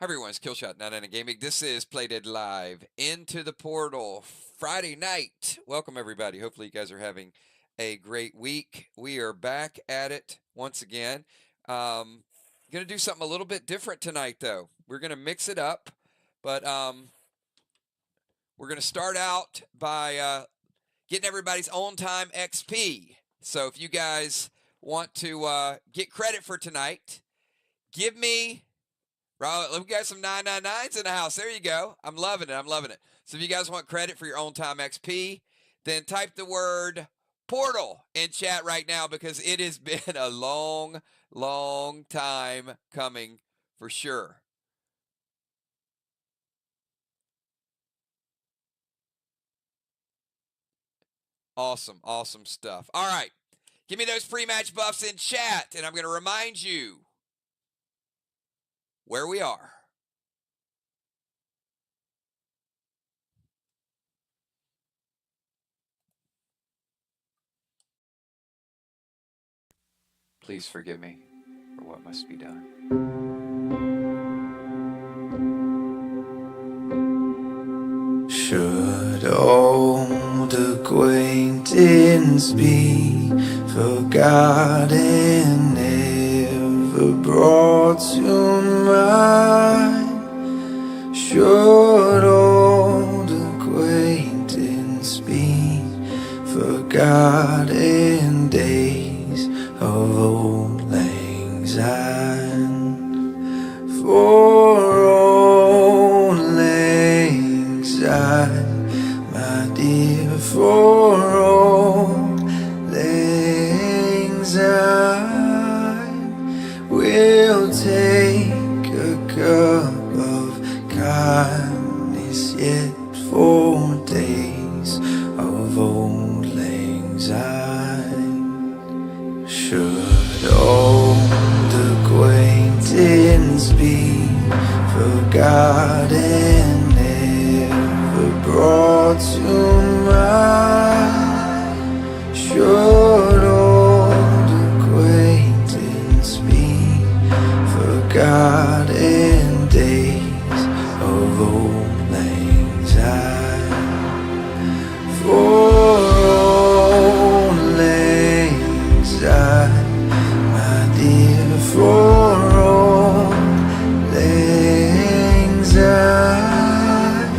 Hi everyone, it's Killshot 99 Gaming. This is Playdead Live Into the Portal Friday night. Welcome everybody. Hopefully you guys are having a great week. We are back at it once again. Going to do something a little bit different tonight though. We're going to mix it up, but we're going to start out by getting everybody's on time XP. So if you guys want to get credit for tonight, give me... Right, we got some 999s in the house. There you go. I'm loving it. I'm loving it. So if you guys want credit for your own time XP, then type the word portal in chat right now because it has been a long, long time coming for sure. Awesome, awesome stuff. All right. Give me those pre-match buffs in chat, and I'm going to remind you where we are. Please forgive me for what must be done. Should old acquaintance be forgotten, never brought to mind? Should old acquaintance be forgotten, days of old lang syne? For old lang syne, my dear, for old lang syne, we'll take a cup of kindness yet for days of old lang syne. Should old acquaintance be forgotten, never brought to mind? Should old acquaintance be forgotten, days of old lang syne? For old lang syne, my dear, for old lang syne,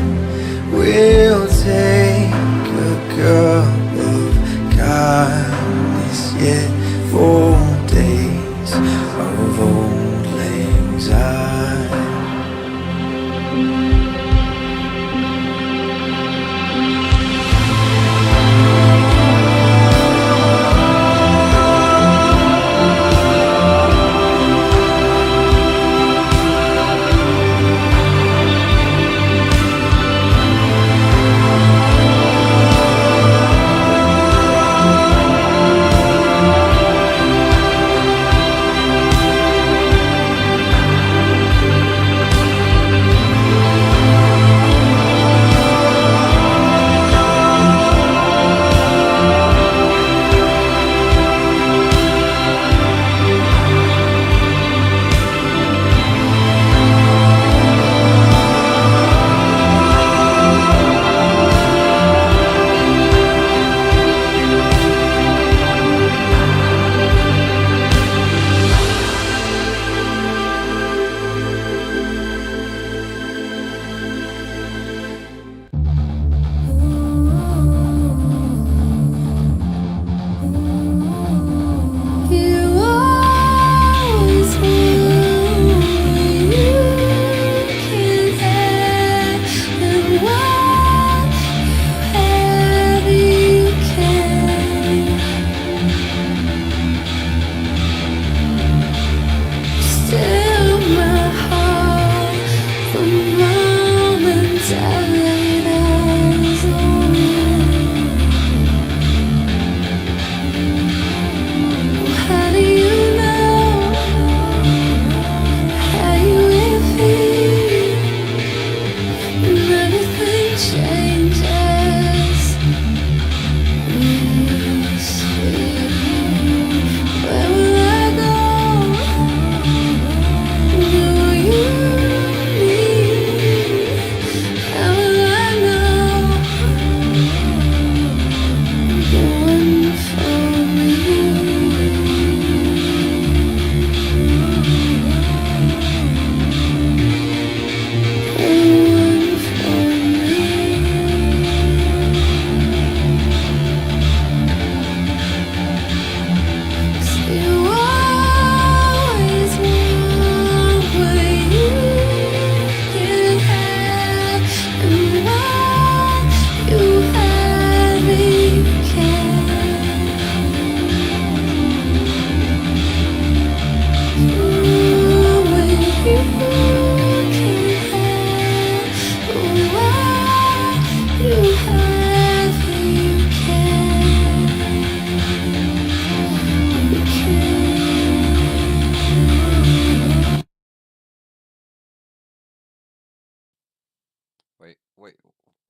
we'll take a cup of kindness yet for days of old lang syne.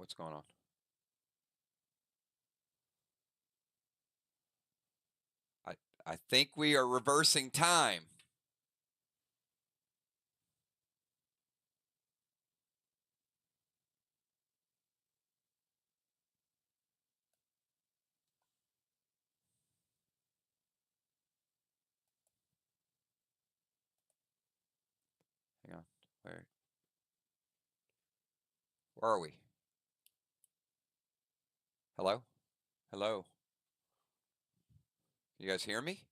what's going on. I think we are reversing time. Hang on. Where are we? Hello? Hello? You guys hear me?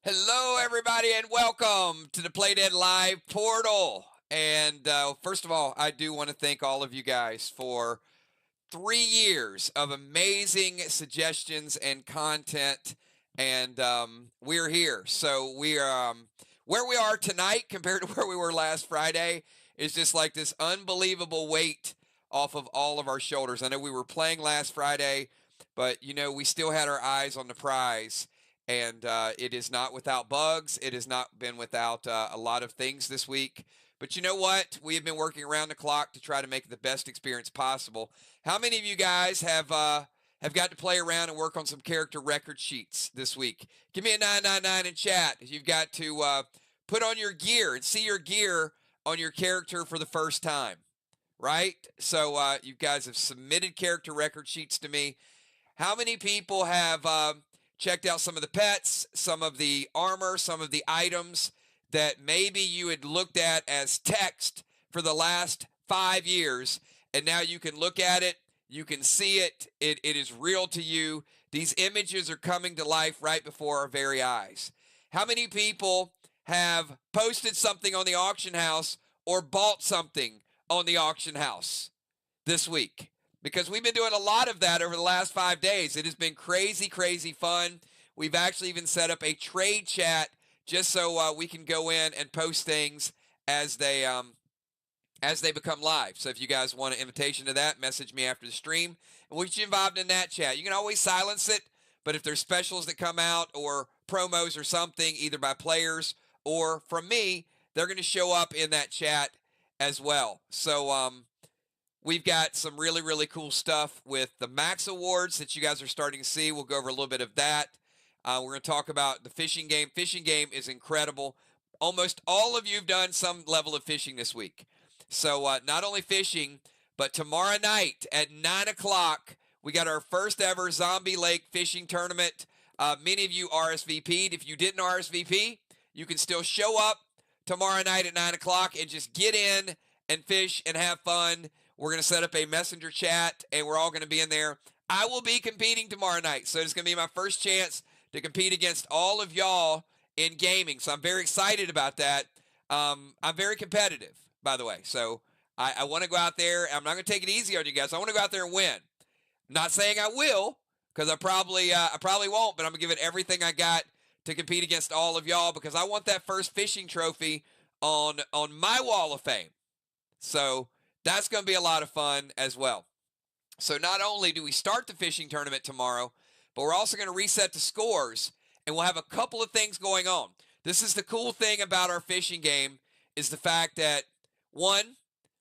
Hello, everybody, and welcome to the Play Dead Live portal. And first of all, I do want to thank all of you guys for 3 years of amazing suggestions and content. And we're here. So we are where we are tonight compared to where we were last Friday is just like this unbelievable weight off of all of our shoulders. I know we were playing last Friday, but you know, we still had our eyes on the prize. And it is not without bugs. It has not been without a lot of things this week. But you know what? We have been working around the clock to try to make it the best experience possible. How many of you guys have got to play around and work on some character record sheets this week? Give me a 999 in chat if you've got to put on your gear and see your gear on your character for the first time, right? So you guys have submitted character record sheets to me. How many people have checked out some of the pets, some of the armor, some of the items that maybe you had looked at as text for the last 5 years, and now you can look at it, you can see it, it is real to you. These images are coming to life right before our very eyes. How many people have posted something on the auction house or bought something on the auction house this week? Because we've been doing a lot of that over the last 5 days. It has been crazy, crazy fun. We've actually even set up a trade chat just so we can go in and post things as they become live. So if you guys want an invitation to that, message me after the stream, and we'll get you involved in that chat. You can always silence it, but if there's specials that come out or promos or something, either by players or from me, they're going to show up in that chat as well. So we've got some really, really cool stuff with the Max Awards that you guys are starting to see. We'll go over a little bit of that. We're going to talk about the fishing game. Fishing game is incredible. Almost all of you have done some level of fishing this week. So not only fishing, but tomorrow night at 9 o'clock, we got our first ever Zombie Lake fishing tournament. Many of you RSVP'd. If you didn't RSVP, you can still show up tomorrow night at 9 o'clock and just get in and fish and have fun. We're going to set up a messenger chat, and we're all going to be in there. I will be competing tomorrow night, so it's going to be my first chance to compete against all of y'all in gaming. So I'm very excited about that. I'm very competitive, by the way. So I want to go out there. I'm not going to take it easy on you guys. I want to go out there and win. I'm not saying I will, because I probably won't, but I'm going to give it everything I got to compete against all of y'all, because I want that first fishing trophy on my wall of fame. So that's going to be a lot of fun as well. So not only do we start the fishing tournament tomorrow, but we're also going to reset the scores, and we'll have a couple of things going on. This is the cool thing about our fishing game, is the fact that, one,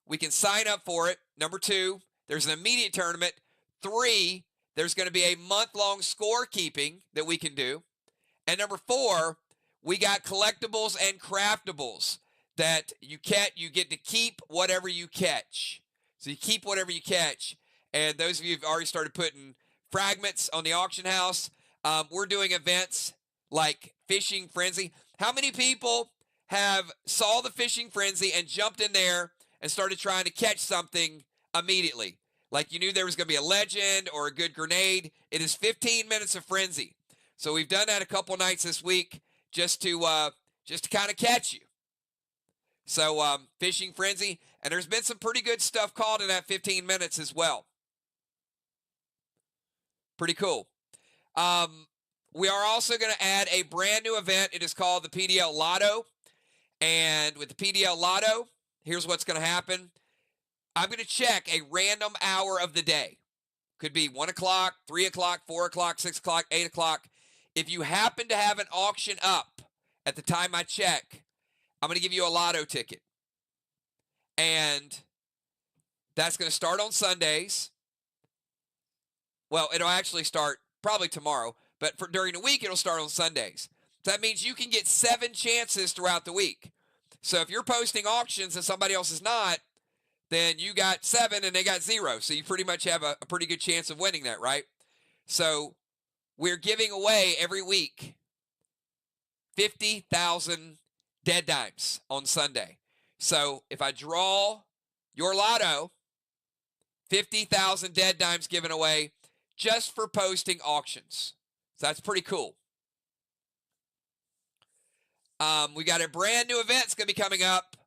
we can sign up for it. Number two, there's an immediate tournament. Three, there's going to be a month-long scorekeeping that we can do. And number four, we got collectibles and craftables that you get to keep whatever you catch. So you keep whatever you catch. And those of you who've already started putting fragments on the auction house, we're doing events like Fishing Frenzy. How many people have saw the Fishing Frenzy and jumped in there and started trying to catch something immediately? Like you knew there was going to be a legend or a good grenade. It is 15 minutes of frenzy. So we've done that a couple nights this week just to kind of catch you. So Fishing Frenzy, and there's been some pretty good stuff caught in that 15 minutes as well. Pretty cool. We are also going to add a brand new event. It is called the PDL Lotto. And with the PDL Lotto, here's what's going to happen. I'm going to check a random hour of the day. Could be 1 o'clock, 3 o'clock, 4 o'clock, 6 o'clock, 8 o'clock. If you happen to have an auction up at the time I check, I'm going to give you a lotto ticket. And that's going to start on Sundays. Well, it'll actually start probably tomorrow, but during the week, it'll start on Sundays. So that means you can get 7 chances throughout the week. So if you're posting auctions and somebody else is not, then you got 7 and they got 0. So you pretty much have a pretty good chance of winning that, right? So we're giving away every week 50,000 dead dimes on Sunday. So if I draw your lotto, 50,000 dead dimes given away just for posting auctions. So that's pretty cool. We got a brand new event that's going to be coming up,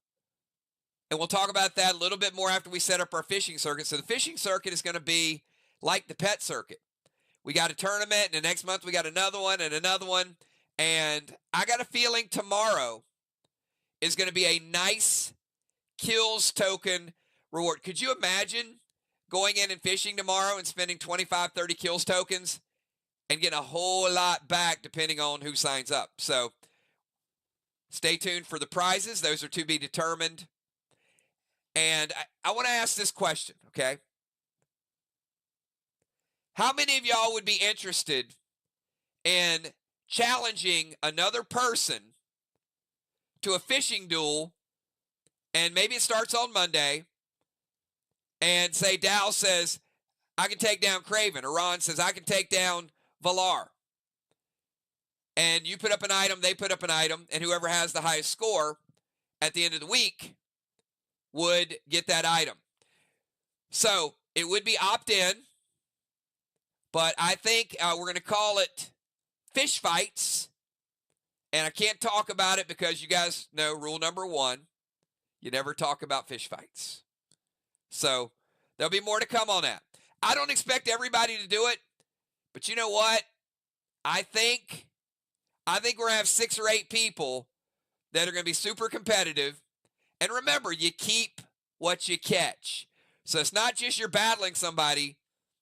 and we'll talk about that a little bit more after we set up our fishing circuit. So the fishing circuit is going to be like the pet circuit. We got a tournament, and the next month we got another one and another one, and I got a feeling tomorrow is going to be a nice kills token reward. Could you imagine going in and fishing tomorrow and spending 25, 30 kills tokens and getting a whole lot back depending on who signs up? So stay tuned for the prizes. Those are to be determined. And I want to ask this question, okay? How many of y'all would be interested in challenging another person to a fishing duel, and maybe it starts on Monday, and say Dow says, I can take down Craven, or Ron says, I can take down Valar. And you put up an item, they put up an item, and whoever has the highest score at the end of the week would get that item. So it would be opt-in, but I think we're going to call it fish fights. And I can't talk about it because you guys know rule number 1, you never talk about fish fights. So there'll be more to come on that. I don't expect everybody to do it, but you know what? I think we're going to have 6 or 8 people that are going to be super competitive. And remember, you keep what you catch. So it's not just you're battling somebody.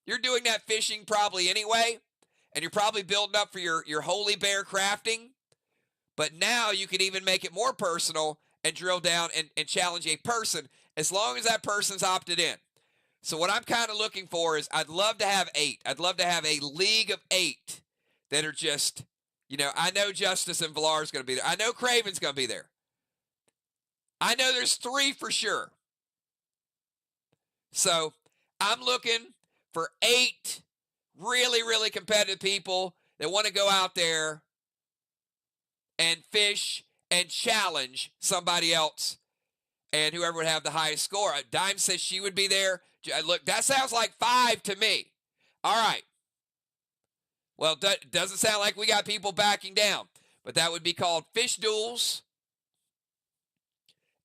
You're doing that fishing probably anyway, and you're probably building up for your holy bear crafting. But now you can even make it more personal and drill down and challenge a person as long as that person's opted in. So what I'm kind of looking for is I'd love to have 8. I'd love to have a league of 8 that are just, I know Justice and Valar is going to be there. I know Craven's going to be there. I know there's 3 for sure. So I'm looking for 8 really, really competitive people that want to go out there and fish and challenge somebody else, and whoever would have the highest score. Dime says she would be there. Look, that sounds like 5 to me. All right. Well, doesn't sound like we got people backing down, but that would be called fish duels.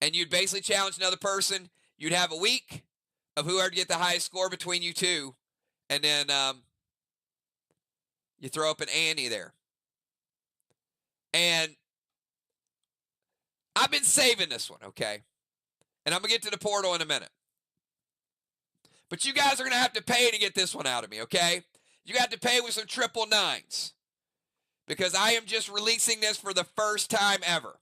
And you'd basically challenge another person. You'd have a week of whoever get the highest score between you two, and then you throw up an ante there. And I've been saving this one, okay? And I'm going to get to the portal in a minute. But you guys are going to have to pay to get this one out of me, okay? You got to pay with some 999s. Because I am just releasing this for the first time ever.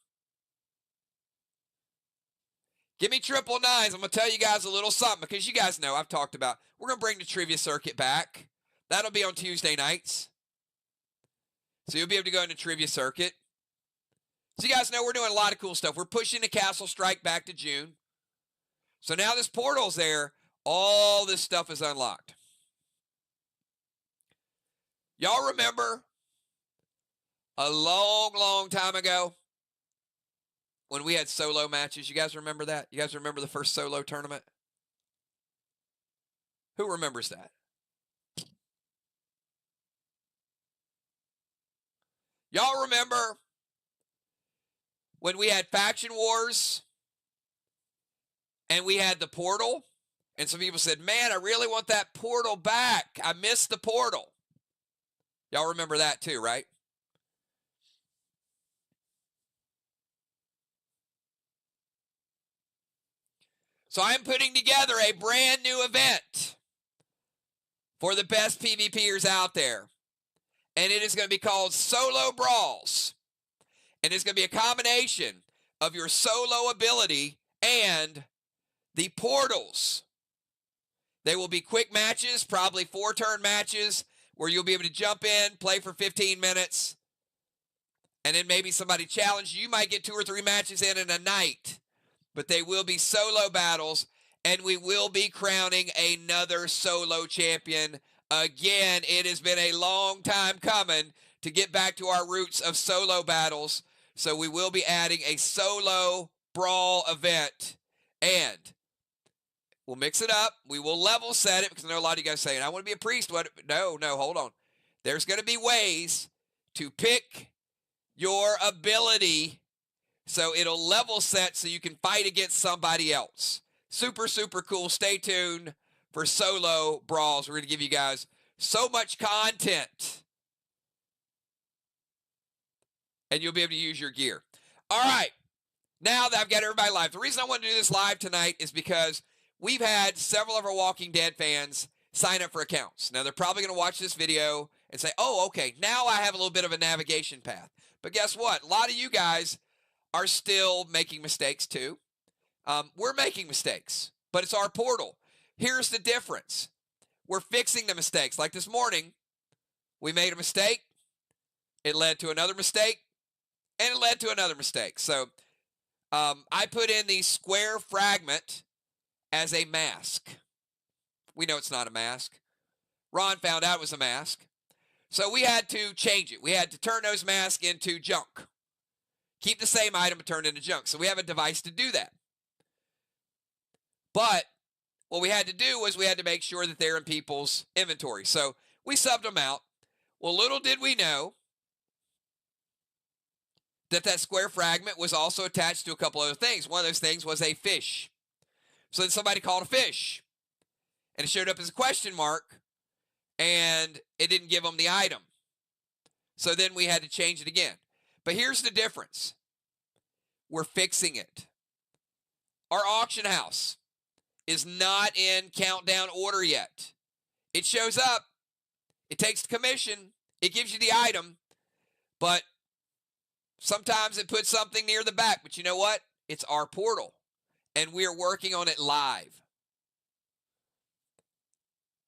Give me 999s. I'm going to tell you guys a little something. Because you guys know I've talked about, we're going to bring the trivia circuit back. That'll be on Tuesday nights. So you'll be able to go in the trivia circuit. So you guys know we're doing a lot of cool stuff. We're pushing the Castle Strike back to June. So now this portal's there. All this stuff is unlocked. Y'all remember a long, long time ago when we had solo matches? You guys remember that? You guys remember the first solo tournament? Who remembers that? Y'all remember when we had Faction Wars and we had the portal? And some people said, man, I really want that portal back. I missed the portal. Y'all remember that too, right? So I'm putting together a brand new event for the best PvPers out there. And it is going to be called Solo Brawls. And it's going to be a combination of your solo ability and the portals. They will be quick matches, probably 4-turn matches, where you'll be able to jump in, play for 15 minutes, and then maybe somebody challenge you. You might get 2 or 3 matches in a night, but they will be solo battles, and we will be crowning another solo champion. Again, it has been a long time coming to get back to our roots of solo battles, so we will be adding a solo brawl event, and we'll mix it up. We will level set it, because I know a lot of you guys saying, I want to be a priest. What? No, hold on. There's going to be ways to pick your ability so it'll level set so you can fight against somebody else. Super, super cool. Stay tuned for solo brawls. We're going to give you guys so much content, and you'll be able to use your gear. All right. Now that I've got everybody live, the reason I want to do this live tonight is because we've had several of our Walking Dead fans sign up for accounts. Now, they're probably going to watch this video and say, oh, okay, now I have a little bit of a navigation path. But guess what? A lot of you guys are still making mistakes too. We're making mistakes, but it's our portal. Here's the difference. We're fixing the mistakes. Like this morning, we made a mistake. It led to another mistake, and it led to another mistake. So I put in the square fragment as a mask. We know it's not a mask. Ron found out it was a mask. So we had to change it. We had to turn those masks into junk. Keep the same item but turn it into junk. So we have a device to do that. But what we had to do was we had to make sure that they're in people's inventory. So we subbed them out. Well, little did we know that that square fragment was also attached to a couple other things. One of those things was a fish. So then somebody called a fish, and it showed up as a question mark, and it didn't give them the item. So then we had to change it again. But here's the difference. We're fixing it. Our auction house is not in countdown order yet. It shows up. It takes the commission. It gives you the item. But sometimes it puts something near the back. But you know what? It's our portal. And we're working on it live.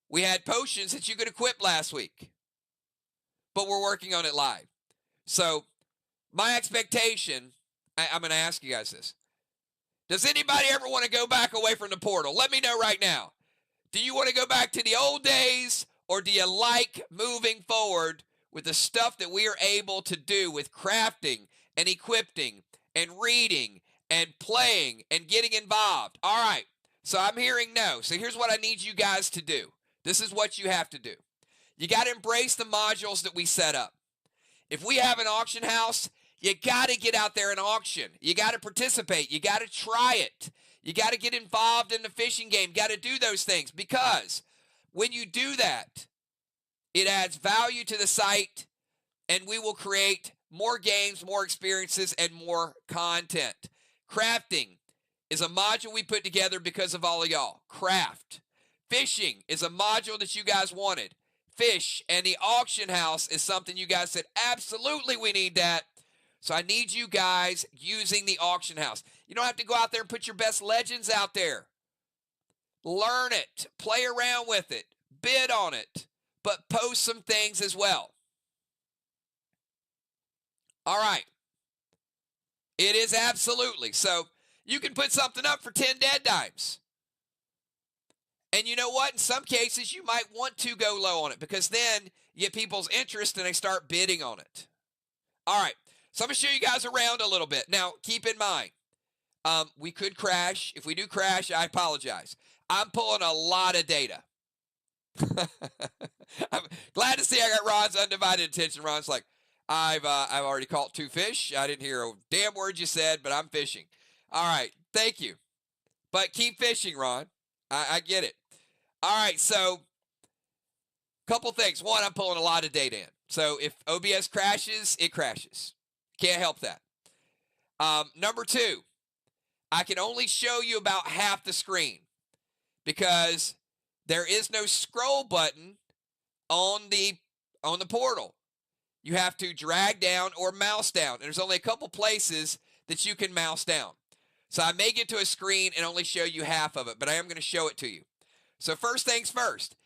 We had potions that you could equip last week, but we're working on it live. So my expectation, I'm going to ask you guys this. Does anybody ever want to go back away from the portal? Let me know right now. Do you want to go back to the old days, or do you like moving forward with the stuff that we are able to do with crafting and equipping and reading and playing and getting involved. All right, so I'm hearing no. So here's what I need you guys to do. This is what you have to do. You got to embrace the modules that we set up. If we have an auction house, you got to get out there and auction. You got to participate. You got to try it. You got to get involved in the fishing game. You got to do those things, because when you do that, it adds value to the site, and we will create more games, more experiences, and more content. Crafting is a module we put together because of all of y'all. Craft. Fishing is a module that you guys wanted. Fish. And the auction house is something you guys said, absolutely, we need that. So I need you guys using the auction house. You don't have to go out there and put your best legends out there. Learn it. Play around with it. Bid on it. But post some things as well. All right. It is absolutely. So you can put something up for 10 dead dimes. And you know what? In some cases, you might want to go low on it, because then you get people's interest and they start bidding on it. All right. So I'm going to show you guys around a little bit. Now, keep in mind, we could crash. If we do crash, I apologize. I'm pulling a lot of data. I'm glad to see I got Ron's undivided attention. Ron's like, I've already caught 2 fish. I didn't hear a damn word you said, but I'm fishing. All right. Thank you. But keep fishing, Ron. I get it. All right. So, couple things. One, I'm pulling a lot of data in. So if OBS crashes, it crashes. Can't help that. Number 2, I can only show you about half the screen, because there is no scroll button on the portal. You have to drag down or mouse down. And there's only a couple places that you can mouse down. So I may get to a screen and only show you half of it, but I am going to show it to you. So first things first,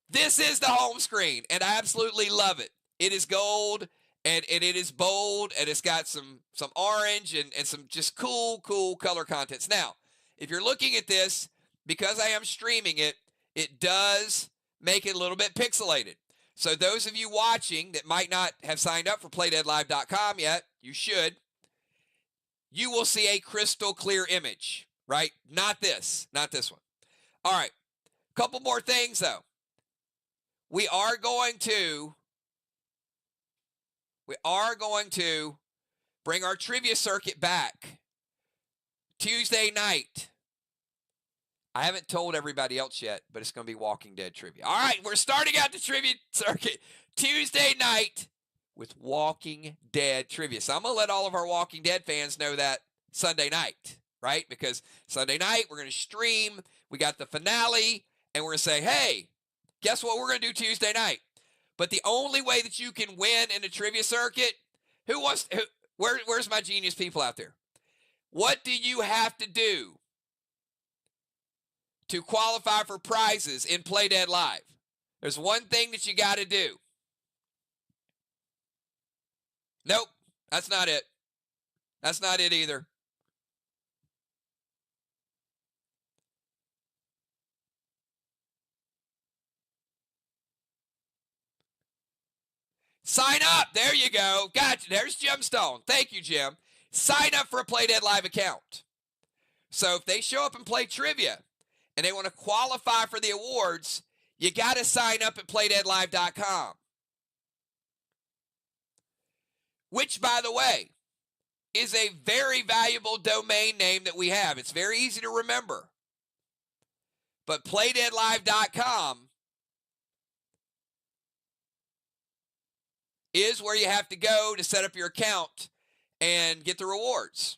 this is the home screen, and I absolutely love it. It is gold, and it is bold, and it's got some orange and some just cool color contents. Now, if you're looking at this, because I am streaming it, it does make it a little bit pixelated. So those of you watching that might not have signed up for playdeadlive.com yet, you should. You will see a crystal clear image, right? Not this one. All right, couple more things though. We are going to bring our trivia circuit back Tuesday night. I haven't told everybody else yet, but it's going to be Walking Dead trivia. All right, we're starting out the trivia circuit Tuesday night with Walking Dead trivia. So I'm going to let all of our Walking Dead fans know that Sunday night, right? Because Sunday night, we're going to stream. We got the finale, and we're going to say, hey, guess what we're going to do Tuesday night? But the only way that you can win in the trivia circuit, where's my genius people out there? What do you have to do to qualify for prizes in Play Dead Live? There's one thing that you got to do. Nope, that's not it. That's not it either. Sign up. There you go. Gotcha. There's Gemstone. Thank you, Jim. Sign up for a Play Dead Live account. So if they show up and play trivia and they want to qualify for the awards, you got to sign up at playdeadlive.com. Which, by the way, is a very valuable domain name that we have. It's very easy to remember. But playdeadlive.com is where you have to go to set up your account and get the rewards.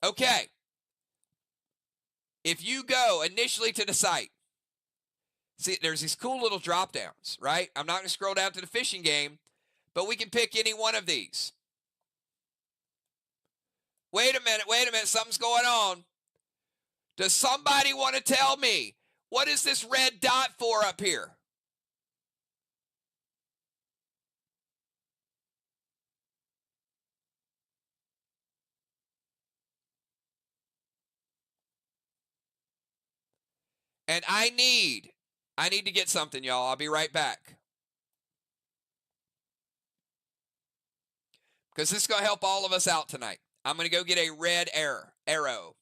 Okay. If you go initially to the site, see, there's these cool little drop downs, right? I'm not going to scroll down to the fishing game, but we can pick any one of these. Wait a minute, something's going on. Does somebody want to tell me, what is this red dot for up here? And I need I need to get something, y'all. I'll be right back. Because this is going to help all of us out tonight. I'm going to go get a red arrow.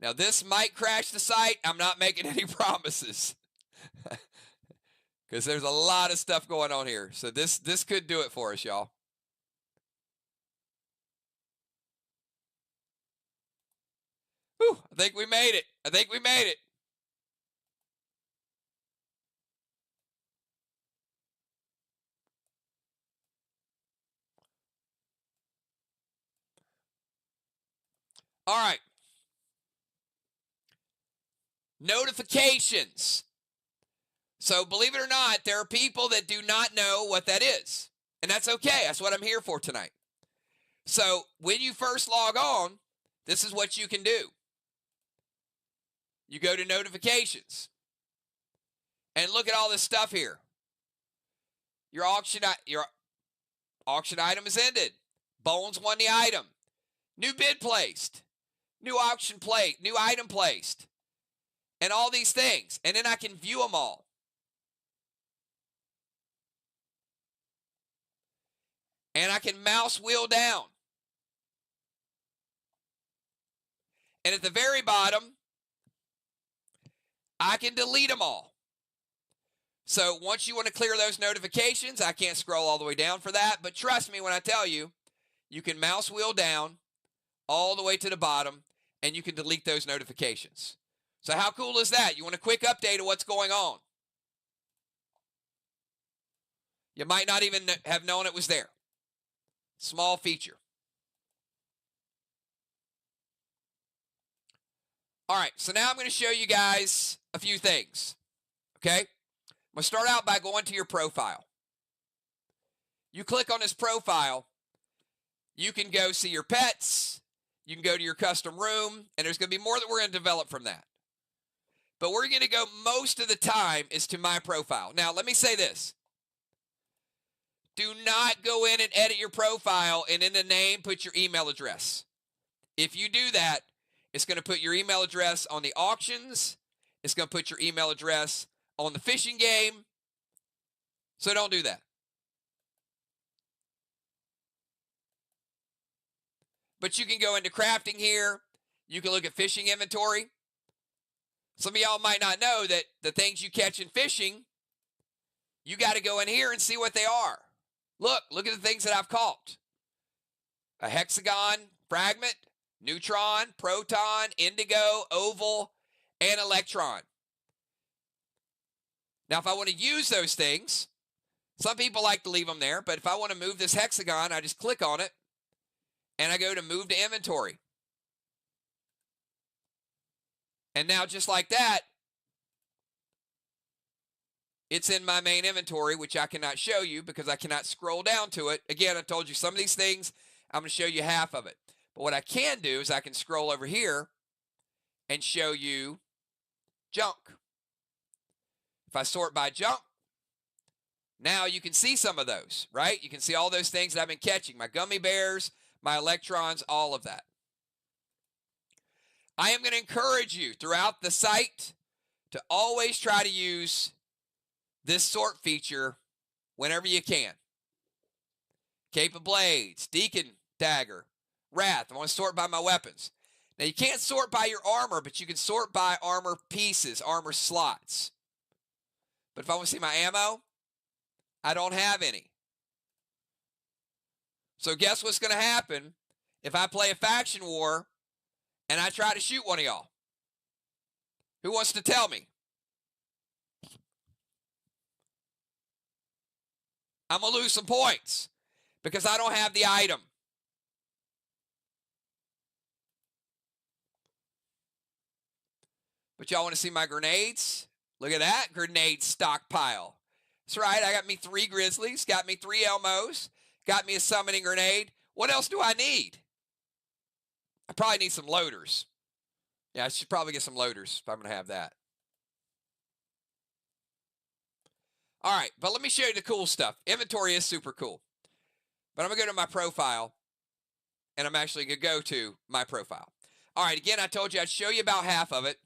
Now, this might crash the site. I'm not making any promises. Because there's a lot of stuff going on here. So this could do it for us, y'all. Whew, I think we made it. I think we made it. All right. Notifications. So believe it or not, there are people that do not know what that is. And that's okay. That's what I'm here for tonight. So when you first log on, this is what you can do. You go to notifications. And look at all this stuff here. Your auction item is ended. Bones won the item. New bid placed. New auction plate. New item placed. And all these things. And then I can view them all. And I can mouse wheel down. And at the very bottom, I can delete them all. So once you want to clear those notifications, I can't scroll all the way down for that. But trust me when I tell you, you can mouse wheel down all the way to the bottom, and you can delete those notifications. So how cool is that? You want a quick update of what's going on. You might not even have known it was there. Small feature. All right, so now I'm going to show you guys a few things, okay? I'm going to start out by going to your profile. You click on this profile, you can go see your pets, you can go to your custom room, and there's going to be more that we're going to develop from that. But we're going to go most of the time is to my profile. Now, let me say this. Do not go in and edit your profile and in the name put your email address. If you do that, it's going to put your email address on the auctions. It's going to put your email address on the fishing game. So don't do that. But you can go into crafting here. You can look at fishing inventory. Some of y'all might not know that the things you catch in fishing, you got to go in here and see what they are. Look at the things that I've caught. A hexagon fragment, neutron, proton, indigo, oval, and electron. Now, if I want to use those things, some people like to leave them there, but if I want to move this hexagon, I just click on it, and I go to move to inventory. And now, just like that, it's in my main inventory, which I cannot show you because I cannot scroll down to it. Again, I told you some of these things, I'm going to show you half of it. But what I can do is I can scroll over here and show you junk. If I sort by junk, now you can see some of those, right? You can see all those things that I've been catching. My gummy bears, my electrons, all of that. I am going to encourage you throughout the site to always try to use this sort feature whenever you can. Cape of Blades, Deacon Dagger, Wrath. I want to sort by my weapons. Now, you can't sort by your armor, but you can sort by armor pieces, armor slots. But if I want to see my ammo, I don't have any. So guess what's going to happen if I play a faction war and I try to shoot one of y'all? Who wants to tell me? I'm going to lose some points because I don't have the item. But y'all want to see my grenades? Look at that grenade stockpile. That's right. I got me 3 grizzlies, got me 3 Elmos, got me a summoning grenade. What else do I need? I probably need some loaders. Yeah, I should probably get some loaders if I'm going to have that. All right, but let me show you the cool stuff. Inventory is super cool. But I'm going to go to my profile, and I'm actually going to go to my profile. All right, again, I told you I'd show you about half of it.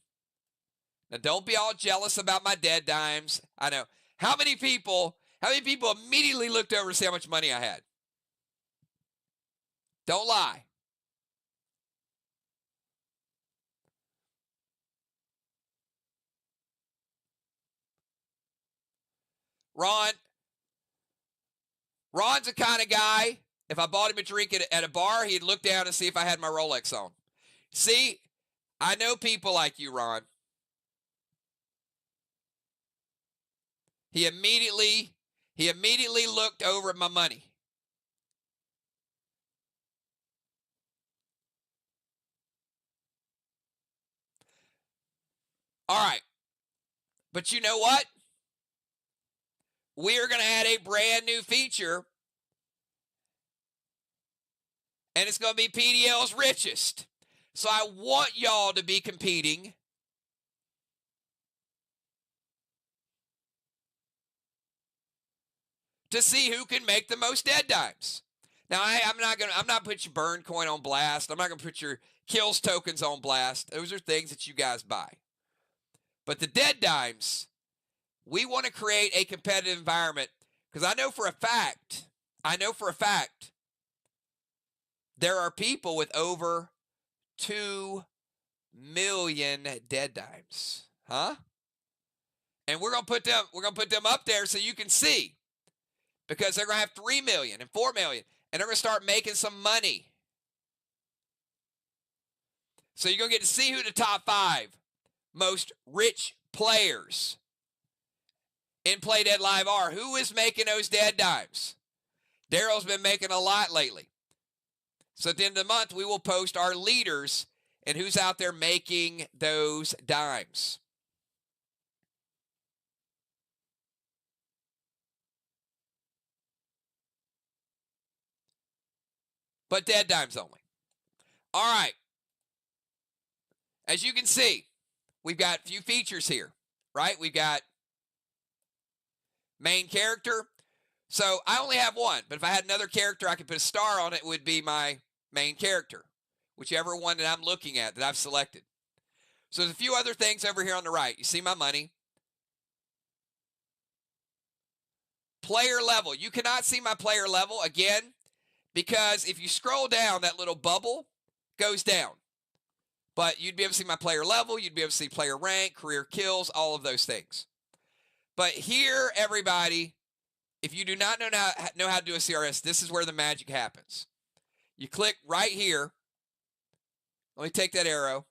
Now, don't be all jealous about my dead dimes. I know. How many people immediately looked over to see how much money I had? Don't lie. Ron's the kind of guy, if I bought him a drink at a bar, he'd look down and see if I had my Rolex on. See, I know people like you, Ron. He immediately looked over at my money. All right. But you know what? We are going to add a brand new feature, and it's going to be PDL's richest. So I want y'all to be competing to see who can make the most dead dimes. Now, I'm not putting your burn coin on blast. I'm not going to put your kills tokens on blast. Those are things that you guys buy. But the dead dimes, we want to create a competitive environment, because I know for a fact, there are people with over 2 million dead dimes. Huh? And we're going to put them up there so you can see, because they're going to have 3 million and 4 million, and they're going to start making some money. So you're going to get to see who the top 5 most rich players in Play Dead Live are. Who is making those dead dimes? Daryl's been making a lot lately. So at the end of the month, we will post our leaders and who's out there making those dimes. But dead dimes only. All right. As you can see, we've got a few features here, right? We've got main character. So I only have one, but if I had another character, I could put a star on it, would be my main character, whichever one that I'm looking at that I've selected. So there's a few other things over here on the right. You see my money. Player level. You cannot see my player level, again, because if you scroll down, that little bubble goes down. But you'd be able to see my player level. You'd be able to see player rank, career kills, all of those things. But here, everybody, if you do not know how to do a CRS, this is where the magic happens. You click right here. Let me take that arrow.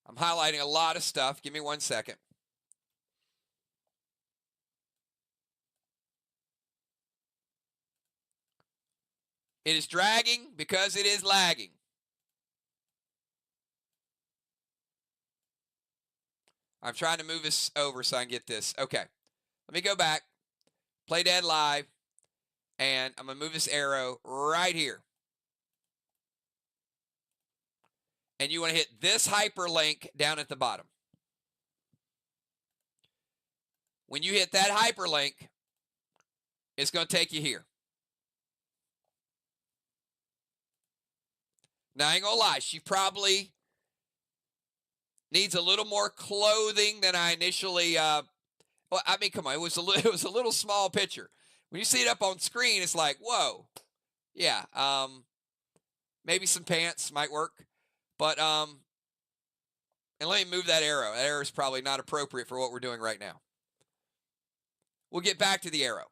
I'm highlighting a lot of stuff. Give me 1 second. It is dragging because it is lagging. I'm trying to move this over so I can get this. Okay. Let me go back. Play Dead Live. And I'm going to move this arrow right here. And you want to hit this hyperlink down at the bottom. When you hit that hyperlink, it's going to take you here. Now, I ain't going to lie. She probably needs a little more clothing than I initially... well, I mean, come on. It was a little small picture. When you see it up on screen, it's like, whoa. Yeah. Maybe some pants might work. But, and let me move that arrow. That arrow is probably not appropriate for what we're doing right now. We'll get back to the arrow.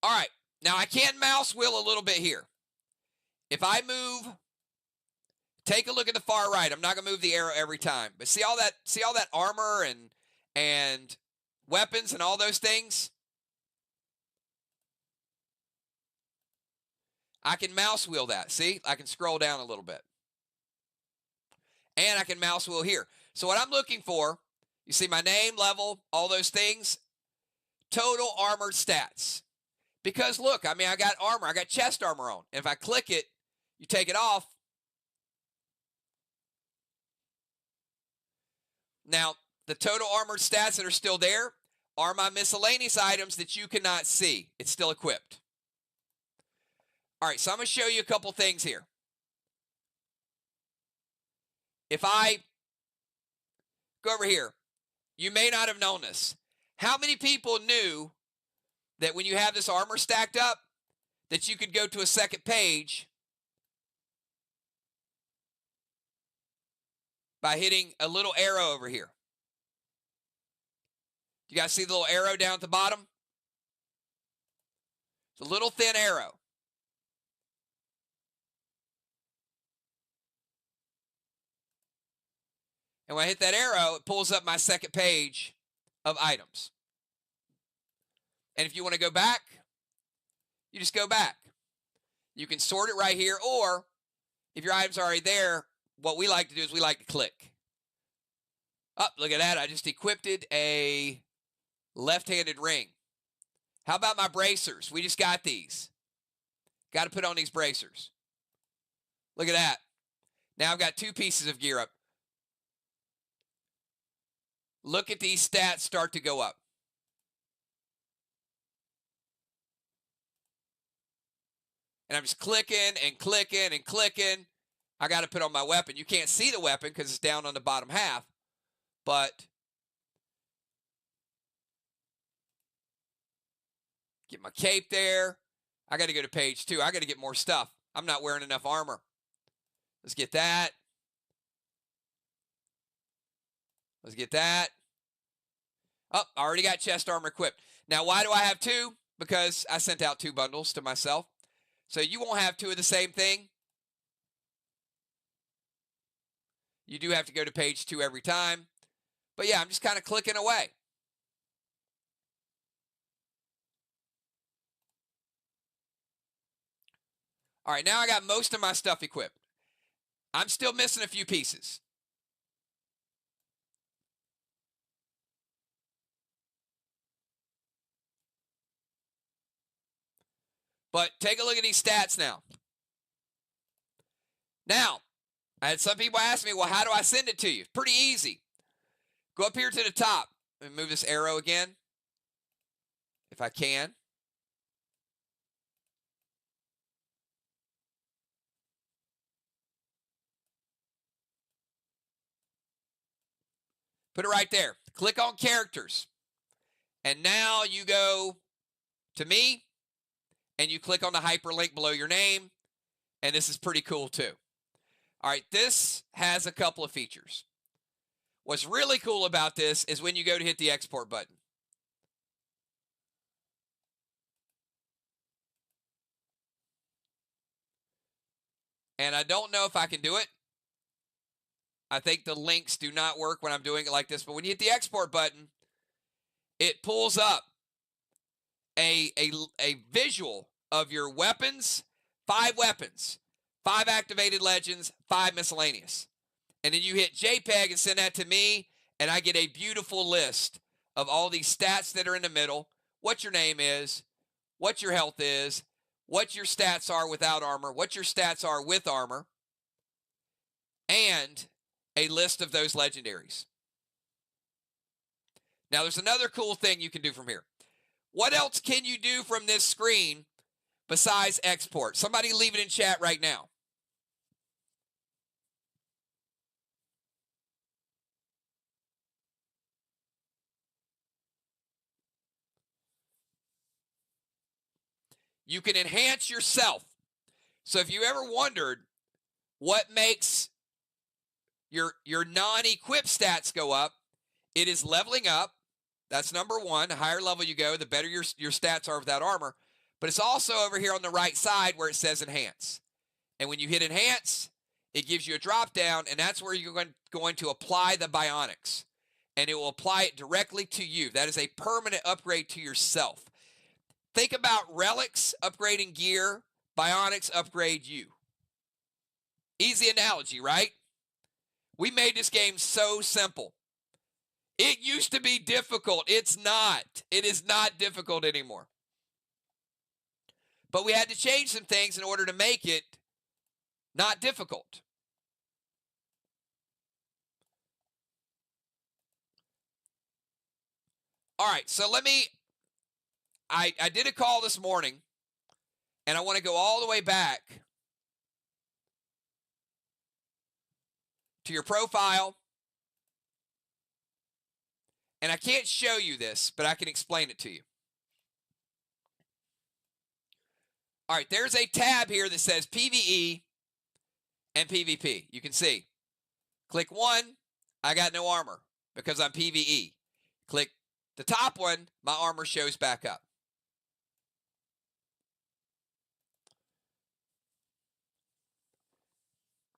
All right. Now, I can mouse wheel a little bit here. If I move, take a look at the far right. I'm not going to move the arrow every time. But see all that armor and weapons and all those things? I can mouse wheel that. See? I can scroll down a little bit. And I can mouse wheel here. So what I'm looking for, you see my name, level, all those things. total armor stats. Because look, I mean, I got armor. I got chest armor on. And if I click it, you take it off. Now, the total armor stats that are still there are my miscellaneous items that you cannot see. It's still equipped. All right, so I'm going to show you a couple things here. If I go over here, you may not have known this. How many people knew that when you have this armor stacked up, that you could go to a second page by hitting a little arrow over here? You guys see the little arrow down at the bottom? It's a little thin arrow. And when I hit that arrow, it pulls up my second page of items. And if you want to go back, you just go back. You can sort it right here, or if your item's already there, what we like to do is we like to click. Oh, look at that. I just equipped a left-handed ring. How about my bracers? We just got these. Got to put on these bracers. Look at that. Now I've got 2 pieces of gear up. Look at these stats start to go up. And I'm just clicking and clicking and clicking. I got to put on my weapon. You can't see the weapon because it's down on the bottom half. But get my cape there. I got to go to page 2. I got to get more stuff. I'm not wearing enough armor. Let's get that. Let's get that. Oh, I already got chest armor equipped. Now, why do I have 2? Because I sent out 2 bundles to myself. So you won't have 2 of the same thing. You do have to go to page 2 every time. But yeah, I'm just kind of clicking away. All right, now I got most of my stuff equipped. I'm still missing a few pieces. But take a look at these stats now. Now, I had some people ask me, well, how do I send it to you? Pretty easy. Go up here to the top and move this arrow again, if I can. Put it right there. Click on characters. And now you go to me, and you click on the hyperlink below your name, and this is pretty cool too. All right, this has a couple of features. What's really cool about this is when you go to hit the export button. And I don't know if I can do it. I think the links do not work when I'm doing it like this, but when you hit the export button, it pulls up a visual of your weapons, 5 weapons, 5 activated legends, 5 miscellaneous. And then you hit JPEG and send that to me, and I get a beautiful list of all these stats that are in the middle, what your name is, what your health is, what your stats are without armor, what your stats are with armor, and a list of those legendaries. Now, there's another cool thing you can do from here. What else can you do from this screen besides export? Somebody leave it in chat right now. You can enhance yourself. So if you ever wondered what makes your non-equipped stats go up, it is leveling up. That's number 1. The higher level you go, the better your stats are without armor. But it's also over here on the right side where it says enhance. And when you hit enhance, it gives you a drop down, and that's where you're going to apply the bionics. And it will apply it directly to you. That is a permanent upgrade to yourself. Think about relics upgrading gear, bionics upgrade you. Easy analogy, right? We made this game so simple. It used to be difficult. It's not. It is not difficult anymore. But we had to change some things in order to make it not difficult. All right, so I did a call this morning, and I want to go all the way back to your profile. And I can't show you this, but I can explain it to you. All right, there's a tab here that says PvE and PvP. You can see. Click one, I got no armor because I'm PvE. Click the top one, my armor shows back up.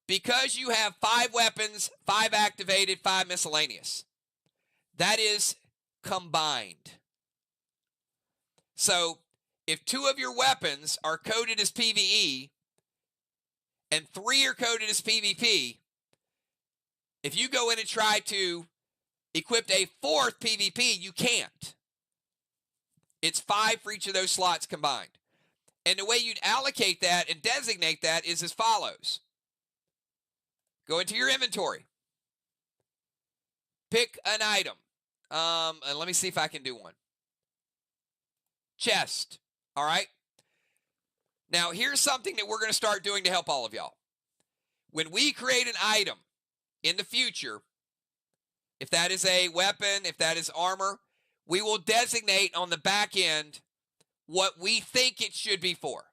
Because you have 5 weapons, 5 activated, 5 miscellaneous. That is combined. So if 2 of your weapons are coded as PvE and 3 are coded as PvP, if you go in and try to equip a 4th PvP, you can't. It's 5 for each of those slots combined. And the way you'd allocate that and designate that is as follows. Go into your inventory. Pick an item. And let me see if I can do one. Chest. All right. Now, here's something that we're going to start doing to help all of y'all. When we create an item in the future, if that is a weapon, if that is armor, we will designate on the back end what we think it should be for.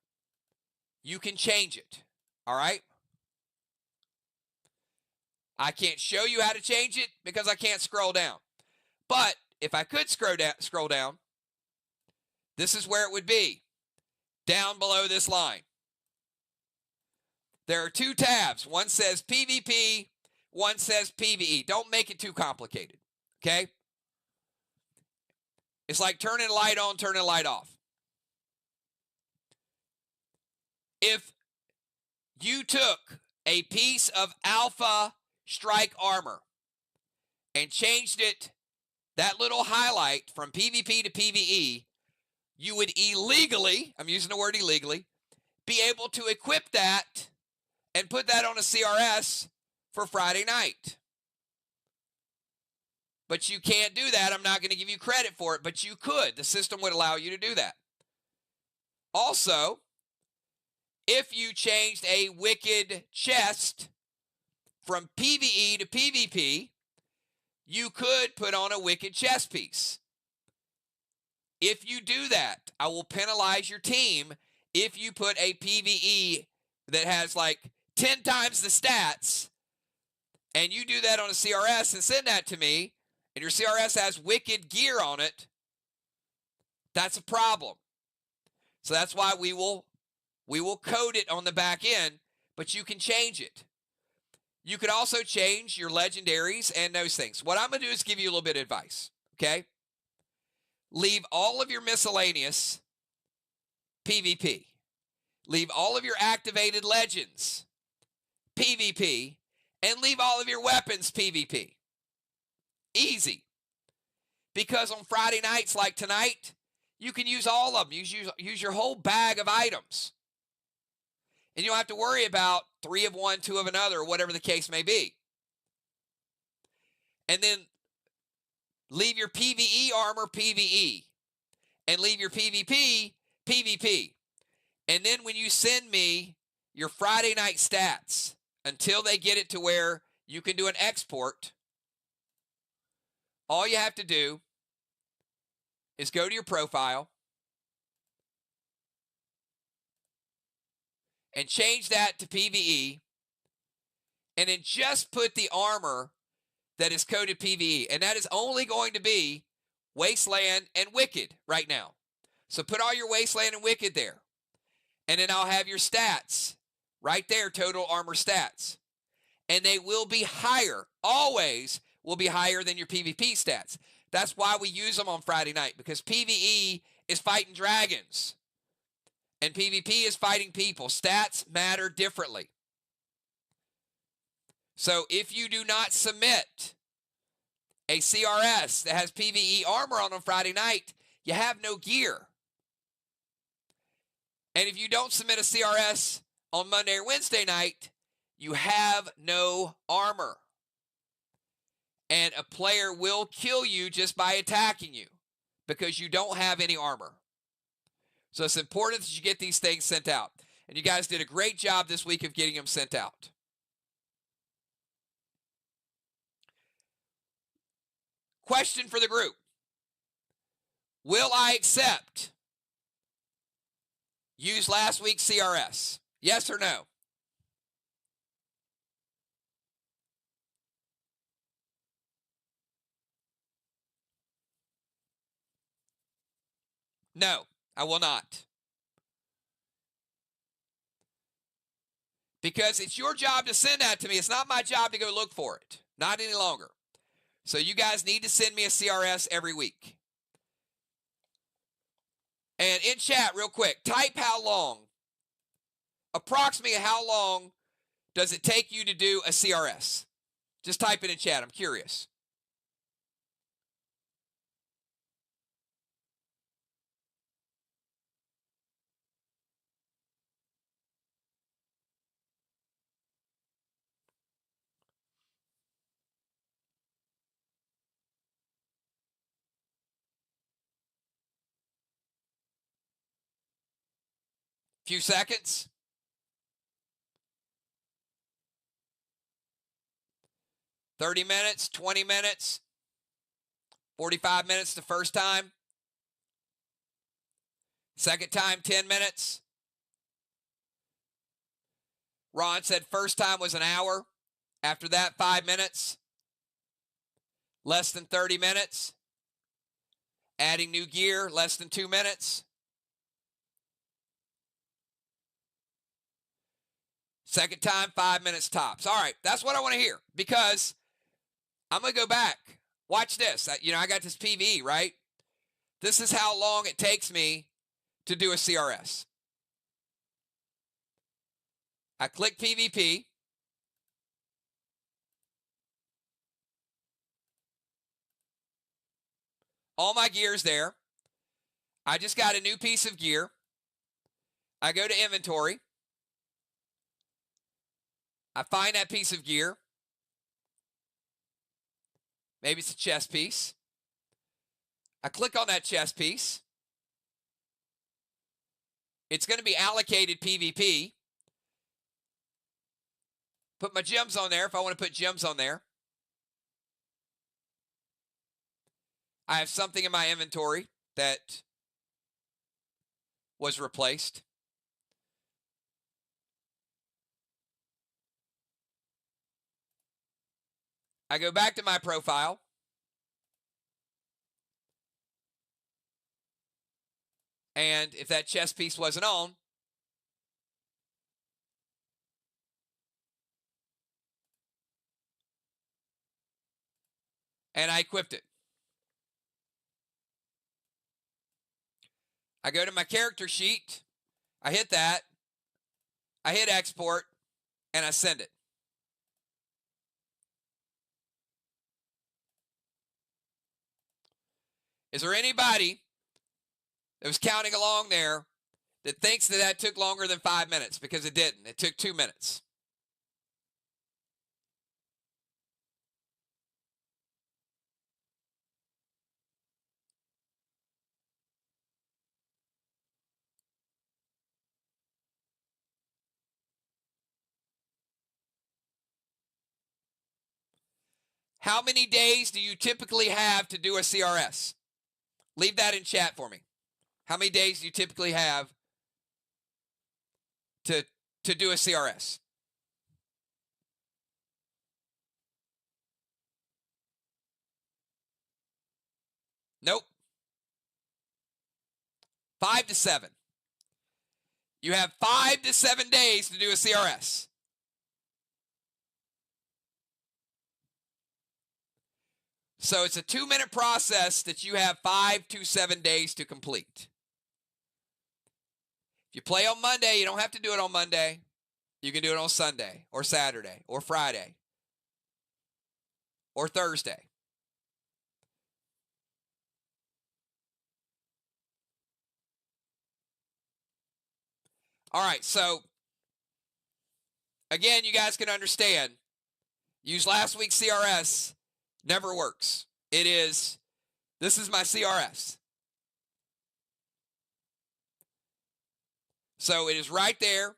You can change it. All right. I can't show you how to change it because I can't scroll down. But if I could scroll down, this is where it would be, down below this line. There are 2 tabs. One says PvP, one says PvE. Don't make it too complicated, okay? It's like turning a light on, turning a light off. If you took a piece of alpha strike armor and changed it, that little highlight from PvP to PvE, you would illegally, I'm using the word illegally, be able to equip that and put that on a CRS for Friday night. But you can't do that. I'm not going to give you credit for it, but you could. The system would allow you to do that. Also, if you changed a wicked chest from PvE to PvP, you could put on a wicked chest piece. If you do that, I will penalize your team if you put a PvE that has like 10 times the stats, and you do that on a CRS and send that to me, and your CRS has wicked gear on it, that's a problem. So that's why we will code it on the back end, but you can change it. You could also change your legendaries and those things. What I'm going to do is give you a little bit of advice, okay? Leave all of your miscellaneous PvP. Leave all of your activated legends PvP, and leave all of your weapons PvP. Easy. Because on Friday nights like tonight, you can use all of them. Use your whole bag of items. And you don't have to worry about 3 of one, 2 of another, or whatever the case may be. And then leave your PvE armor PvE. And leave your PvP PvP. And then when you send me your Friday night stats, until they get it to where you can do an export, all you have to do is go to your profile and change that to PvE, and then just put the armor that is coded PvE, and that is only going to be Wasteland and Wicked right now. So put all your Wasteland and Wicked there, and then I'll have your stats right there, total armor stats, and they will be higher, always will be higher than your PvP stats. That's why we use them on Friday night, because PvE is fighting dragons and PvP is fighting people. Stats matter differently. So if you do not submit a CRS that has PvE armor on Friday night, you have no gear. And if you don't submit a CRS on Monday or Wednesday night, you have no armor. And a player will kill you just by attacking you because you don't have any armor. So it's important that you get these things sent out. And you guys did a great job this week of getting them sent out. Question for the group. Will I accept use last week's CRS? Yes or no? No, I will not. Because it's your job to send that to me. It's not my job to go look for it. Not any longer. So you guys need to send me a CRS every week. And in chat, real quick, type how long, approximately how long does it take you to do a CRS? Just type it in chat. I'm curious. Few seconds. 30 minutes, 20 minutes, 45 minutes the first time. Second time, 10 minutes. Ron said first time was an hour. After that, 5 minutes. Less than 30 minutes. Adding new gear, less than 2 minutes. Second time, 5 minutes tops. All right, that's what I want to hear because I'm going to go back. Watch this. I got this PvE, right? This is how long it takes me to do a CRS. I click PvP. All my gear's there. I just got a new piece of gear. I go to inventory. I find that piece of gear. Maybe it's a chest piece. I click on that chest piece. It's going to be allocated PvP. Put my gems on there if I want to put gems on there. I have something in my inventory that was replaced. I go back to my profile. And if that chest piece wasn't on, and I equipped it. I go to my character sheet. I hit that. I hit export, and I send it. Is there anybody that was counting along there that thinks that took longer than 5 minutes? Because it didn't. It took 2 minutes. How many days do you typically have to do a CRS? Leave that in chat for me. How many days do you typically have to do a CRS? Nope. 5 to 7. You have 5 to 7 days to do a CRS. So it's a 2-minute process that you have 5 to 7 days to complete. If you play on Monday, you don't have to do it on Monday. You can do it on Sunday or Saturday or Friday or Thursday. All right, so again, you guys can understand, use last week's CRS, never works. This is my CRS. So it is right there.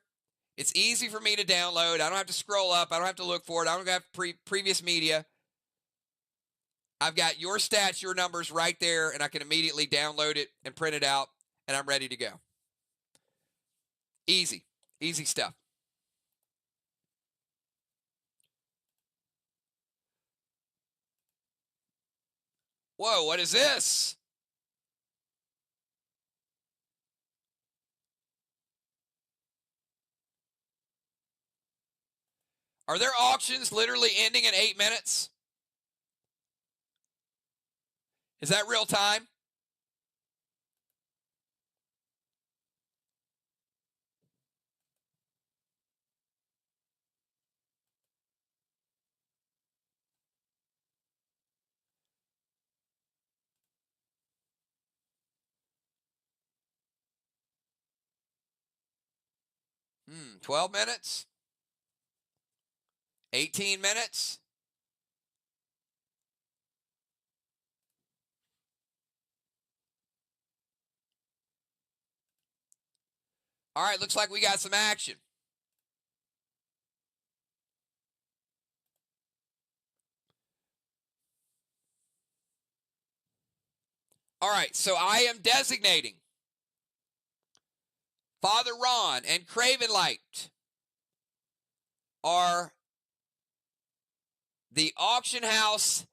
It's easy for me to download. I don't have to scroll up. I don't have to look for it. I don't have previous media. I've got your stats, your numbers right there, and I can immediately download it and print it out, and I'm ready to go. Easy. Easy stuff. Whoa, what is this? Are there auctions literally ending in 8 minutes? Is that real time? Hmm, 12 minutes? 18 minutes? All right, looks like we got some action. All right, so I am designating Father Ron and Craven Light are the auction house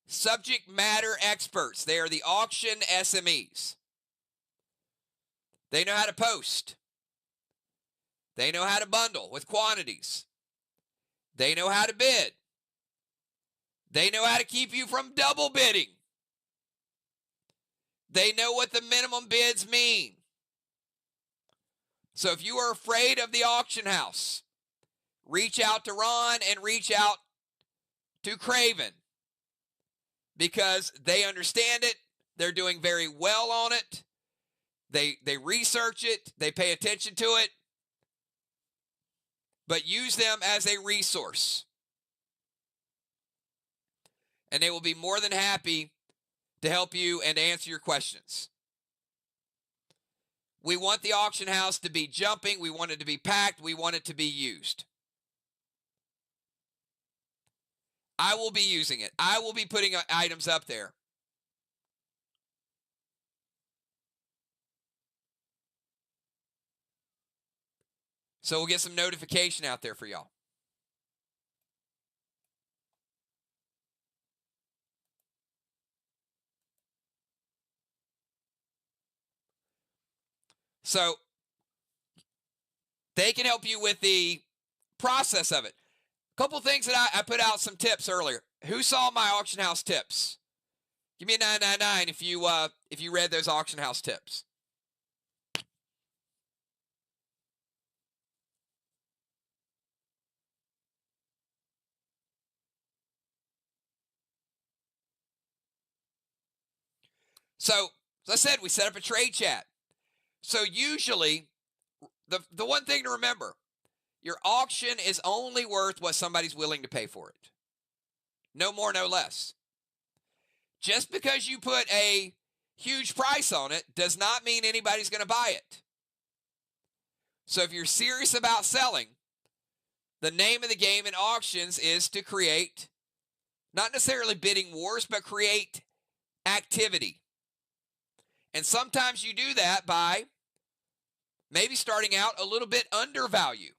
subject matter experts. They are the auction SMEs. They know how to post. They know how to bundle with quantities. They know how to bid. They know how to keep you from double bidding. They know what the minimum bids mean. So if you are afraid of the auction house, reach out to Ron and reach out to Craven because they understand it. They're doing very well on it. They research it. They pay attention to it. But use them as a resource. And they will be more than happy to help you and answer your questions. We want the auction house to be jumping. We want it to be packed. We want it to be used. I will be using it. I will be putting items up there. So we'll get some notification out there for y'all. So they can help you with the process of it. A couple things that I put out some tips earlier. Who saw my auction house tips? Give me a 999 if you read those auction house tips. So, as I said, we set up a trade chat. So usually, the one thing to remember, your auction is only worth what somebody's willing to pay for it. No more, no less. Just because you put a huge price on it does not mean anybody's going to buy it. So if you're serious about selling, the name of the game in auctions is to create, not necessarily bidding wars, but create activity. And sometimes you do that by maybe starting out a little bit undervalue.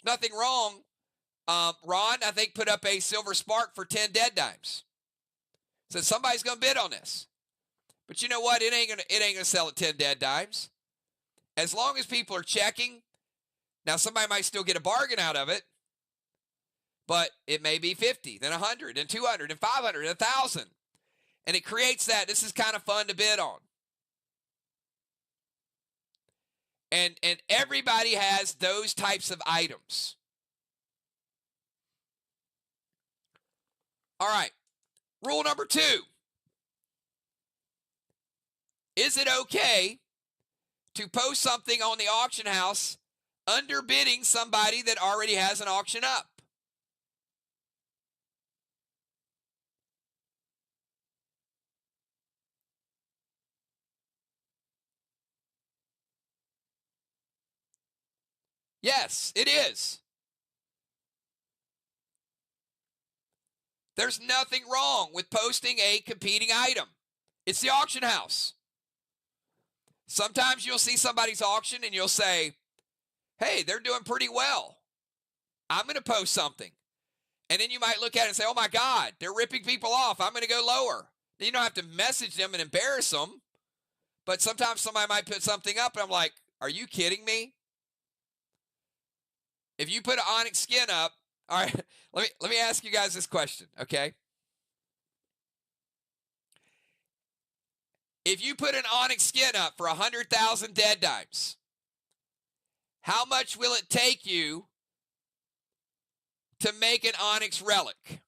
There's nothing wrong. Ron, I think, put up a silver spark for 10 dead dimes. Said somebody's going to bid on this. But you know what? It ain't gonna sell at 10 dead dimes. As long as people are checking. Now, somebody might still get a bargain out of it. But it may be 50, then 100, and 200, and 500, and 1,000. And it creates that. This is kind of fun to bid on. And everybody has those types of items. All right. Rule number 2. Is it okay to post something on the auction house underbidding somebody that already has an auction up. Yes, it is. There's nothing wrong with posting a competing item. It's the auction house. Sometimes you'll see somebody's auction and you'll say, hey, they're doing pretty well. I'm going to post something. And then you might look at it and say, oh my God, they're ripping people off. I'm going to go lower. Then you don't have to message them and embarrass them. But sometimes somebody might put something up and I'm like, are you kidding me? If you put an onyx skin up, all right, let me ask you guys this question, okay? If you put an onyx skin up for 100,000 dead dimes, how much will it take you to make an onyx relic?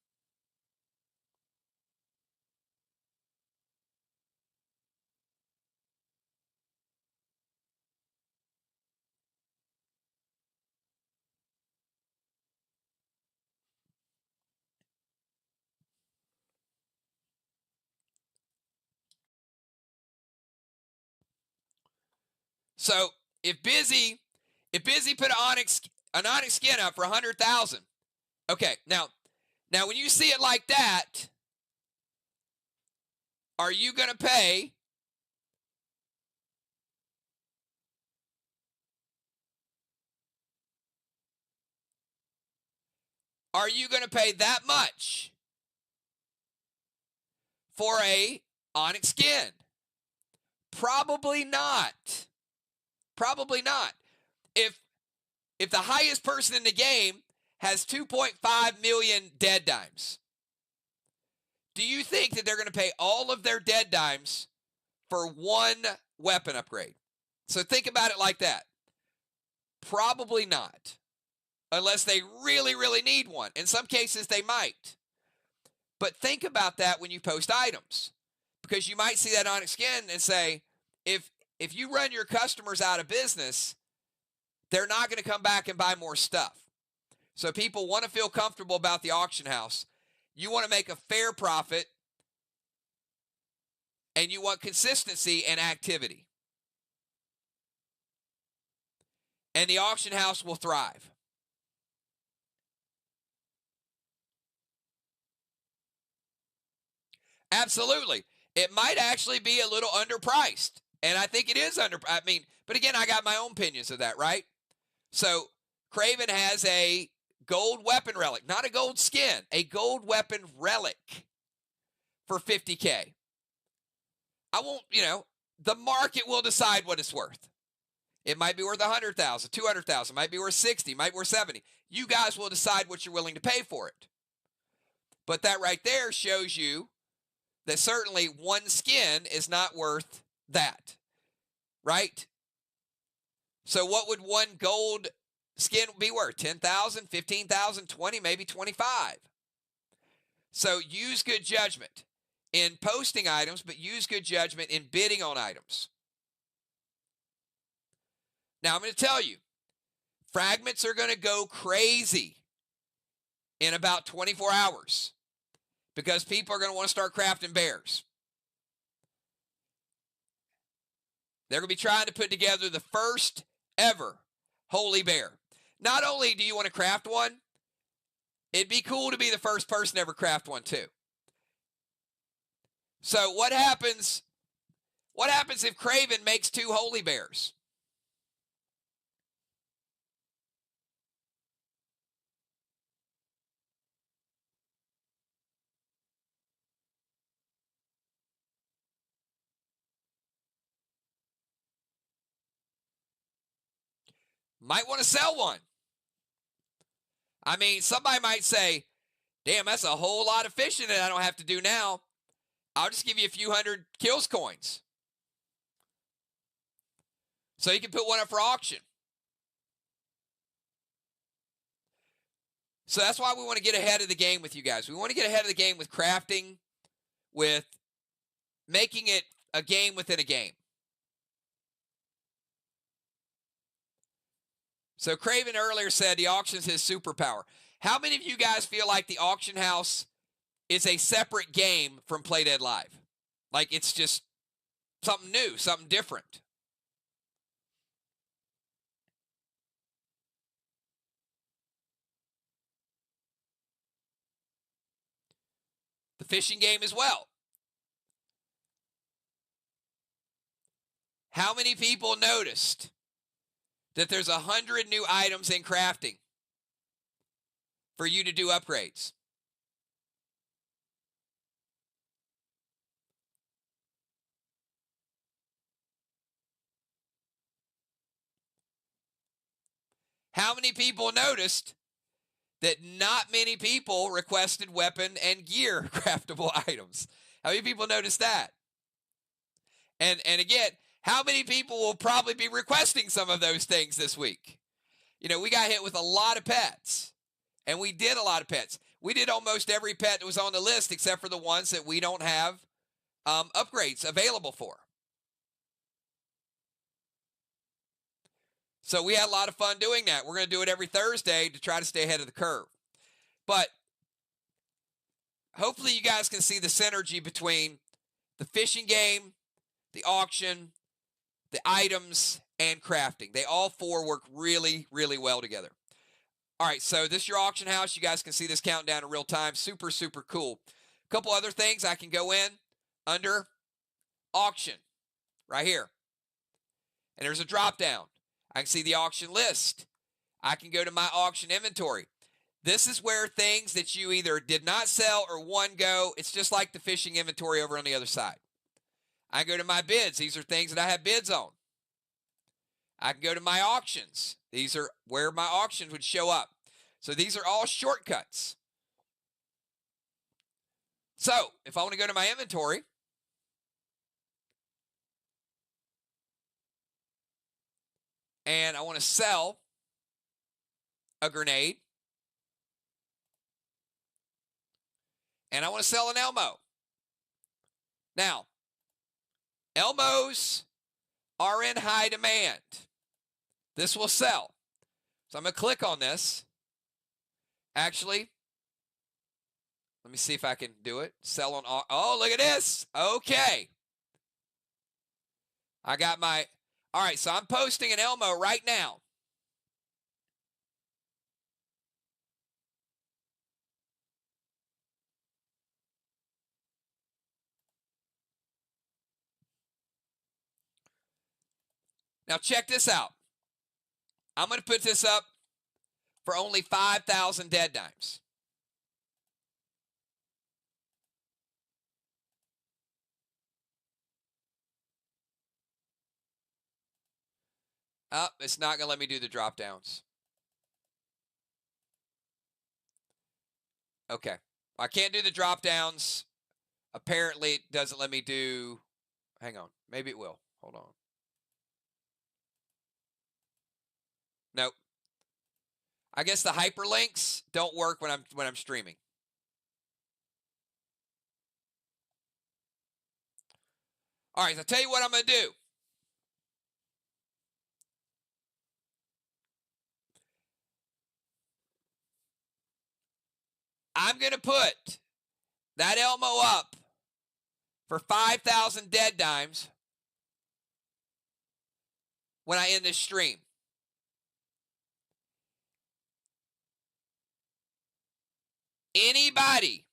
So if Busy put an onyx skin up for 100,000, okay, now when you see it like that, are you going to pay that much for a onyx skin? Probably not. Probably not. If the highest person in the game has 2.5 million dead dimes, do you think that they're going to pay all of their dead dimes for one weapon upgrade? So think about it like that. Probably not. Unless they really, really need one. In some cases, they might. But think about that when you post items. Because you might see that onyx skin and say, if you run your customers out of business, they're not going to come back and buy more stuff. So people want to feel comfortable about the auction house. You want to make a fair profit, and you want consistency and activity. And the auction house will thrive. Absolutely. It might actually be a little underpriced. And I think it is but again, I got my own opinions of that, right? So Craven has a gold weapon relic, not a gold skin, a gold weapon relic for 50K. I won't, the market will decide what it's worth. It might be worth 100,000, 200,000, might be worth 60, might be worth 70. You guys will decide what you're willing to pay for it. But that right there shows you that certainly one skin is not worth that, right? So what would one gold skin be worth? 10,000, 15,000, 20, maybe 25. So use good judgment in posting items, but use good judgment in bidding on items. Now I'm going to tell you, fragments are going to go crazy in about 24 hours because people are going to want to start crafting bears. They're going to be trying to put together the first ever holy bear. Not only do you want to craft one, it'd be cool to be the first person to ever craft one too. So what happens if Craven makes 2 holy bears? Might want to sell one. I mean, somebody might say, damn, that's a whole lot of fishing that I don't have to do now. I'll just give you a few hundred kills coins. So you can put one up for auction. So that's why we want to get ahead of the game with you guys. We want to get ahead of the game with crafting, with making it a game within a game. So Craven earlier said the auction's his superpower. How many of you guys feel like the auction house is a separate game from Play Dead Live? Like it's just something new, something different. The fishing game as well. How many people noticed that there's 100 new items in crafting for you to do upgrades? How many people noticed that not many people requested weapon and gear craftable items? How many people noticed that? And again, how many people will probably be requesting some of those things this week? You know, we got hit with a lot of pets, and we did a lot of pets. We did almost every pet that was on the list except for the ones that we don't have upgrades available for. So we had a lot of fun doing that. We're going to do it every Thursday to try to stay ahead of the curve. But hopefully you guys can see the synergy between the fishing game, the auction, the items, and crafting. They all four work really, really well together. All right, so this is your auction house. You guys can see this countdown in real time. Super, super cool. A couple other things. I can go in under auction right here. And there's a drop down. I can see the auction list. I can go to my auction inventory. This is where things that you either did not sell or won go. It's just like the fishing inventory over on the other side. I go to my bids. These are things that I have bids on. I can go to my auctions. These are where my auctions would show up. So these are all shortcuts. So if I want to go to my inventory, and I want to sell a grenade, and I want to sell an Elmo. Now, Elmos are in high demand. This will sell. So I'm going to click on this. Actually, let me see if I can do it. Sell on, oh, look at this. Okay. I got my, all right, so I'm posting an Elmo right now. Now check this out. I'm going to put this up for only 5,000 dead dimes. Oh, it's not going to let me do the drop downs. Okay. I can't do the drop downs. Apparently, it doesn't let me do. Hang on. Maybe it will. Hold on. Nope. I guess the hyperlinks don't work when I'm streaming. All right, so I'll tell you what I'm going to do. I'm going to put that Elmo up for 5,000 dead dimes when I end this stream. Anybody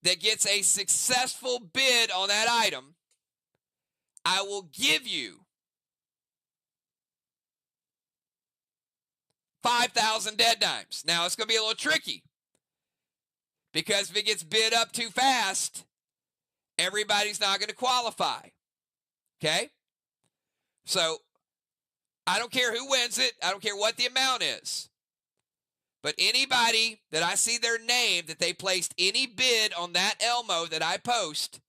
that gets a successful bid on that item, I will give you 5,000 dead dimes. Now, it's going to be a little tricky because if it gets bid up too fast, everybody's not going to qualify. Okay? So, I don't care who wins it. I don't care what the amount is. But anybody that I see their name, that they placed any bid on that Elmo that I post,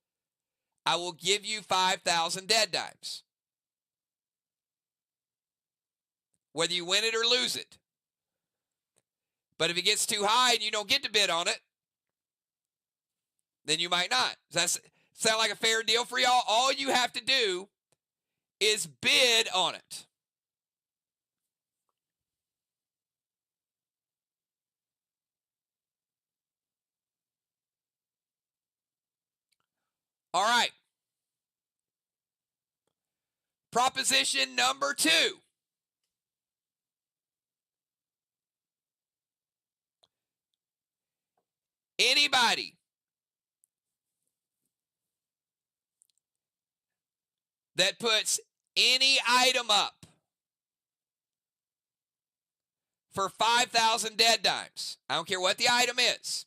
I will give you 5,000 dead dimes. Whether you win it or lose it. But if it gets too high and you don't get to bid on it, then you might not. Does that sound like a fair deal for y'all? All you have to do is bid on it. All right. Proposition number 2. Anybody that puts any item up for 5,000 dead dimes, I don't care what the item is,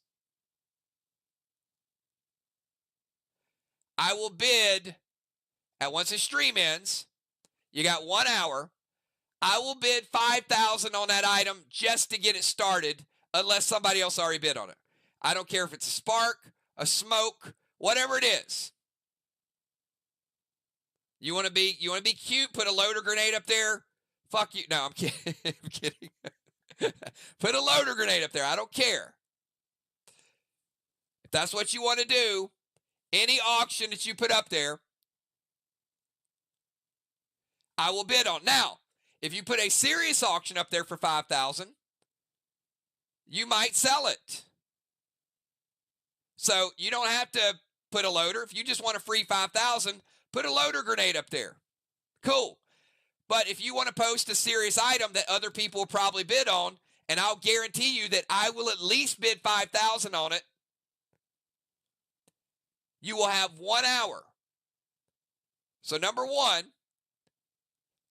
I will bid, at once the stream ends, you got 1 hour, I will bid 5,000 on that item just to get it started, unless somebody else already bid on it. I don't care if it's a spark, a smoke, whatever it is. You want to be cute? Put a loader grenade up there. Fuck you. No, I'm kidding. I'm kidding. Put a loader grenade up there. I don't care. If that's what you want to do, any auction that you put up there, I will bid on. Now, if you put a serious auction up there for 5,000, you might sell it. So you don't have to put a loader. If you just want a free 5,000, put a loader grenade up there. Cool. But if you want to post a serious item that other people will probably bid on, and I'll guarantee you that I will at least bid 5,000 on it, you will have 1 hour. So number 1,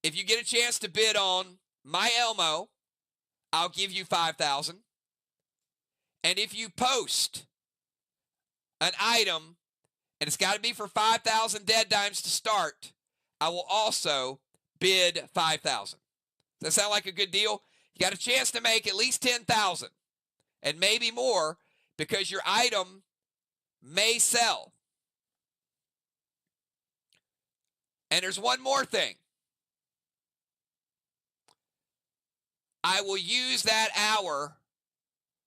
if you get a chance to bid on my Elmo, I'll give you 5,000. And if you post an item, and it's got to be for 5,000 dead dimes to start, I will also bid 5,000. Does that sound like a good deal? You got a chance to make at least 10,000 and maybe more because your item may sell. And there's one more thing. I will use that hour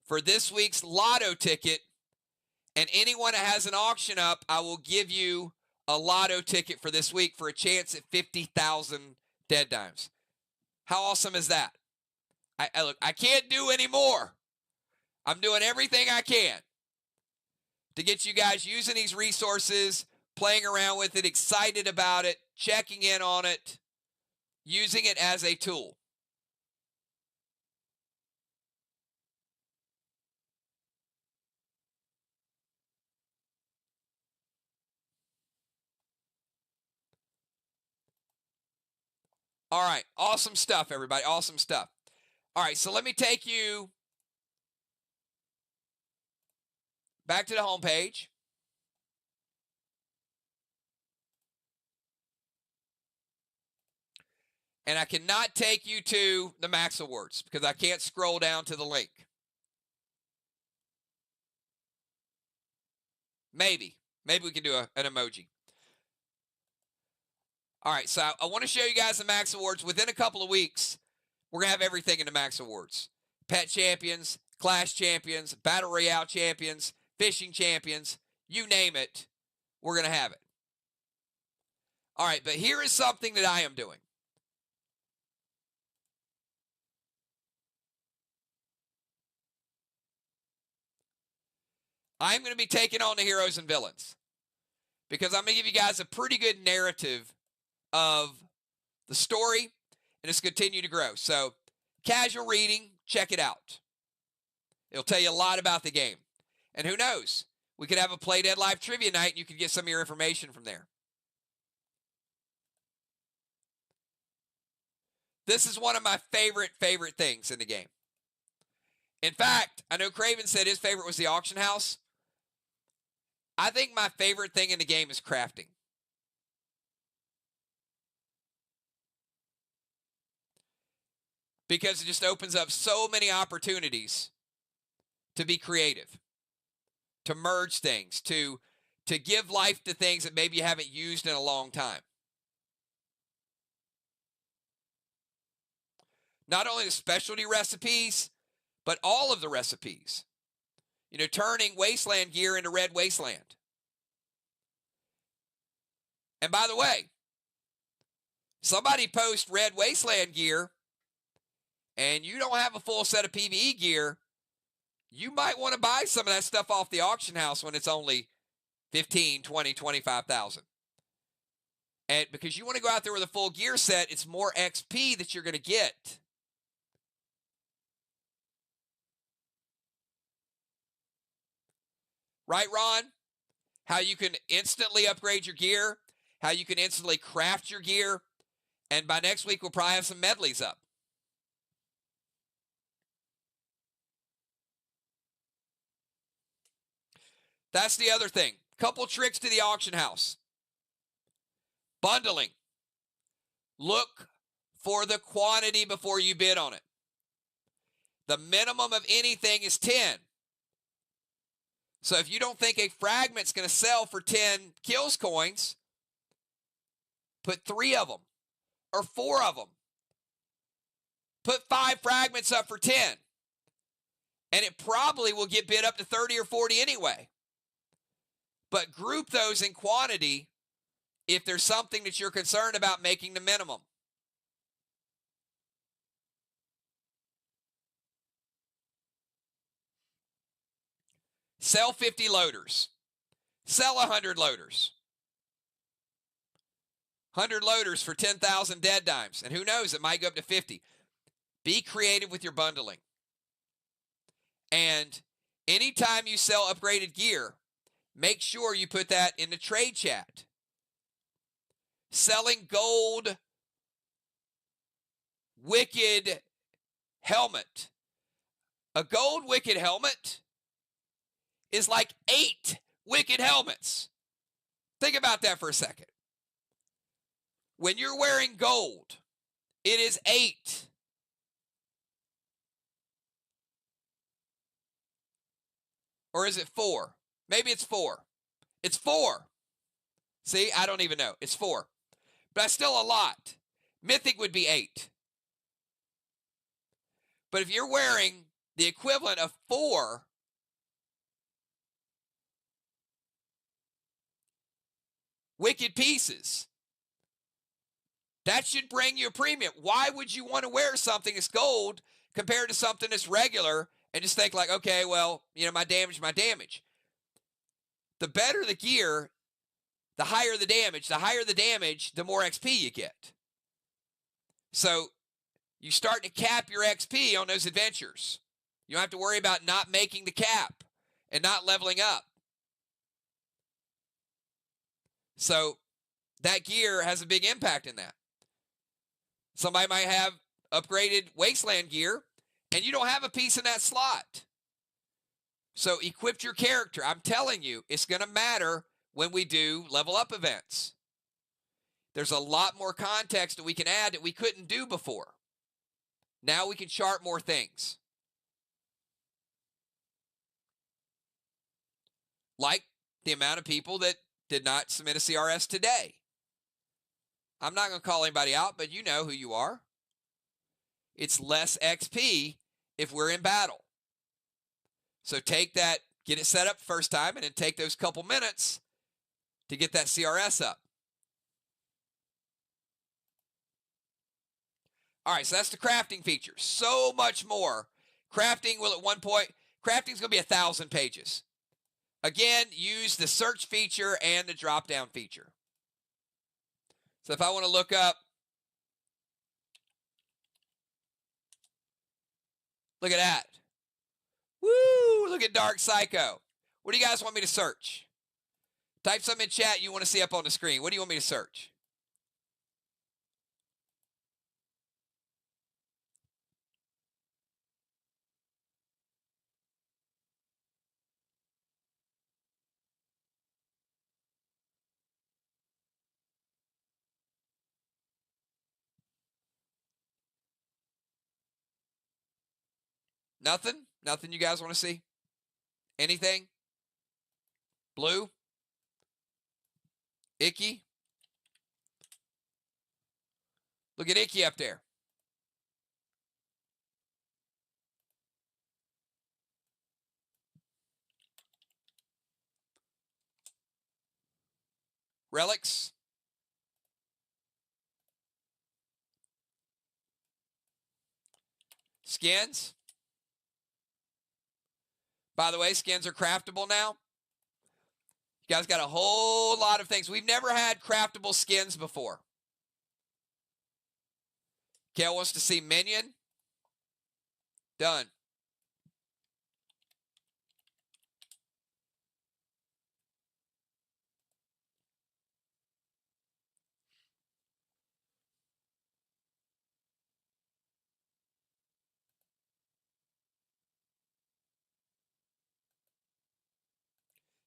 for this week's lotto ticket, and anyone that has an auction up, I will give you a lotto ticket for this week for a chance at 50,000 dead dimes. How awesome is that? Look, I can't do any more. I'm doing everything I can to get you guys using these resources, playing around with it, excited about it, checking in on it, using it as a tool. All right, awesome stuff, everybody, awesome stuff. All right, so let me take you back to the home page. And I cannot take you to the Max Awards because I can't scroll down to the link. Maybe we can do an emoji. All right, so I want to show you guys the Max Awards. Within a couple of weeks, we're going to have everything in the Max Awards. Pet champions, class champions, battle royale champions, fishing champions, you name it, we're going to have it. All right, but here is something that I am doing. I'm going to be taking on the heroes and villains because I'm going to give you guys a pretty good narrative of the story, and it's going to continue to grow. So, casual reading, check it out. It'll tell you a lot about the game. And who knows? We could have a Play Dead Live trivia night, and you could get some of your information from there. This is one of my favorite things in the game. In fact, I know Craven said his favorite was the auction house. I think my favorite thing in the game is crafting. Because it just opens up so many opportunities to be creative, to merge things, to give life to things that maybe you haven't used in a long time. Not only the specialty recipes, but all of the recipes. You know, turning wasteland gear into red wasteland. And by the way, somebody post red wasteland gear and you don't have a full set of PvE gear, you might want to buy some of that stuff off the auction house when it's only 15, 20, 25,000. And because you want to go out there with a full gear set, it's more XP that you're going to get. Right, Ron? How you can instantly upgrade your gear, how you can instantly craft your gear, and by next week we'll probably have some medleys up. That's the other thing. Couple tricks to the auction house. Bundling. Look for the quantity before you bid on it. The minimum of anything is 10. So if you don't think a fragment's going to sell for 10 kills coins, put 3 of them or 4 of them. Put 5 fragments up for 10. And it probably will get bid up to 30 or 40 anyway. But group those in quantity if there's something that you're concerned about making the minimum. Sell 50 loaders. Sell 100 loaders. 100 loaders for 10,000 dead dimes. And who knows, it might go up to 50. Be creative with your bundling. And anytime you sell upgraded gear, make sure you put that in the trade chat. Selling gold Wicked helmet. A gold Wicked helmet is like 8 Wicked helmets. Think about that for a second. When you're wearing gold, it is 8. Or is it 4? Maybe it's 4. It's 4. See, I don't even know. It's 4. But that's still a lot. Mythic would be 8. But if you're wearing the equivalent of 4, Wicked pieces, that should bring you a premium. Why would you want to wear something that's gold compared to something that's regular and just think like, okay, well, my damage, my damage. The better the gear, the higher the damage. The higher the damage, the more XP you get. So you start to cap your XP on those adventures. You don't have to worry about not making the cap and not leveling up. So that gear has a big impact in that. Somebody might have upgraded Wasteland gear, and you don't have a piece in that slot. So equip your character. I'm telling you, it's going to matter when we do level up events. There's a lot more context that we can add that we couldn't do before. Now we can chart more things. Like the amount of people that did not submit a CRS today. I'm not going to call anybody out, but you know who you are. It's less XP if we're in battle. So take that, get it set up first time, and then take those couple minutes to get that CRS up. All right, so that's the crafting feature. So much more. Crafting will at one point, crafting's going to be 1,000 pages. Again, use the search feature and the drop-down feature. So if I want to look up, look at that. Woo, look at Dark Psycho. What do you guys want me to search? Type something in chat you want to see up on the screen. What do you want me to search? Nothing? Nothing you guys want to see? Anything? Blue? Icky? Look at Icky up there. Relics? Skins? By the way, skins are craftable now. You guys got a whole lot of things. We've never had craftable skins before. Kel wants to see Minion. Done.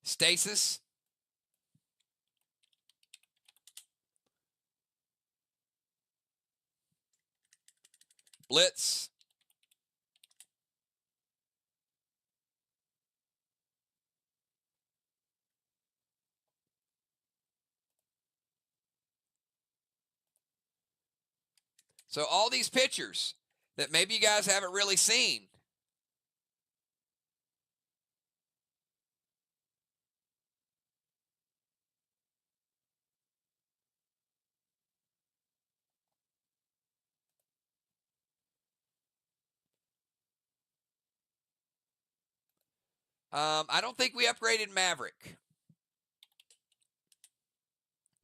Stasis. Blitz. So all these pictures that maybe you guys haven't really seen. I don't think we upgraded Maverick.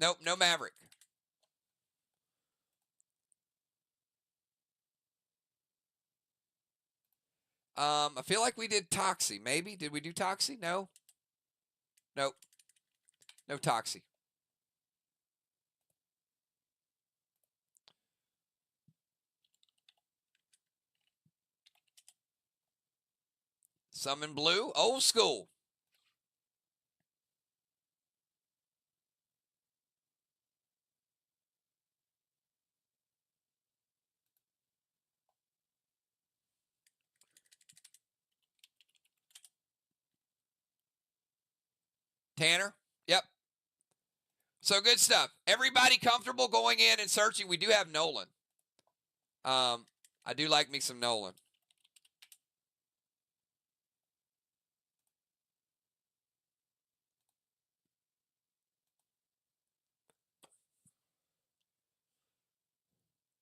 Nope, no Maverick. I feel like we did Toxie, maybe. Did we do Toxie? No. Nope. No Toxie. Summon Blue. Old school. Tanner. Yep. So good stuff. Everybody comfortable going in and searching? We do have Nolan. I do like me some Nolan.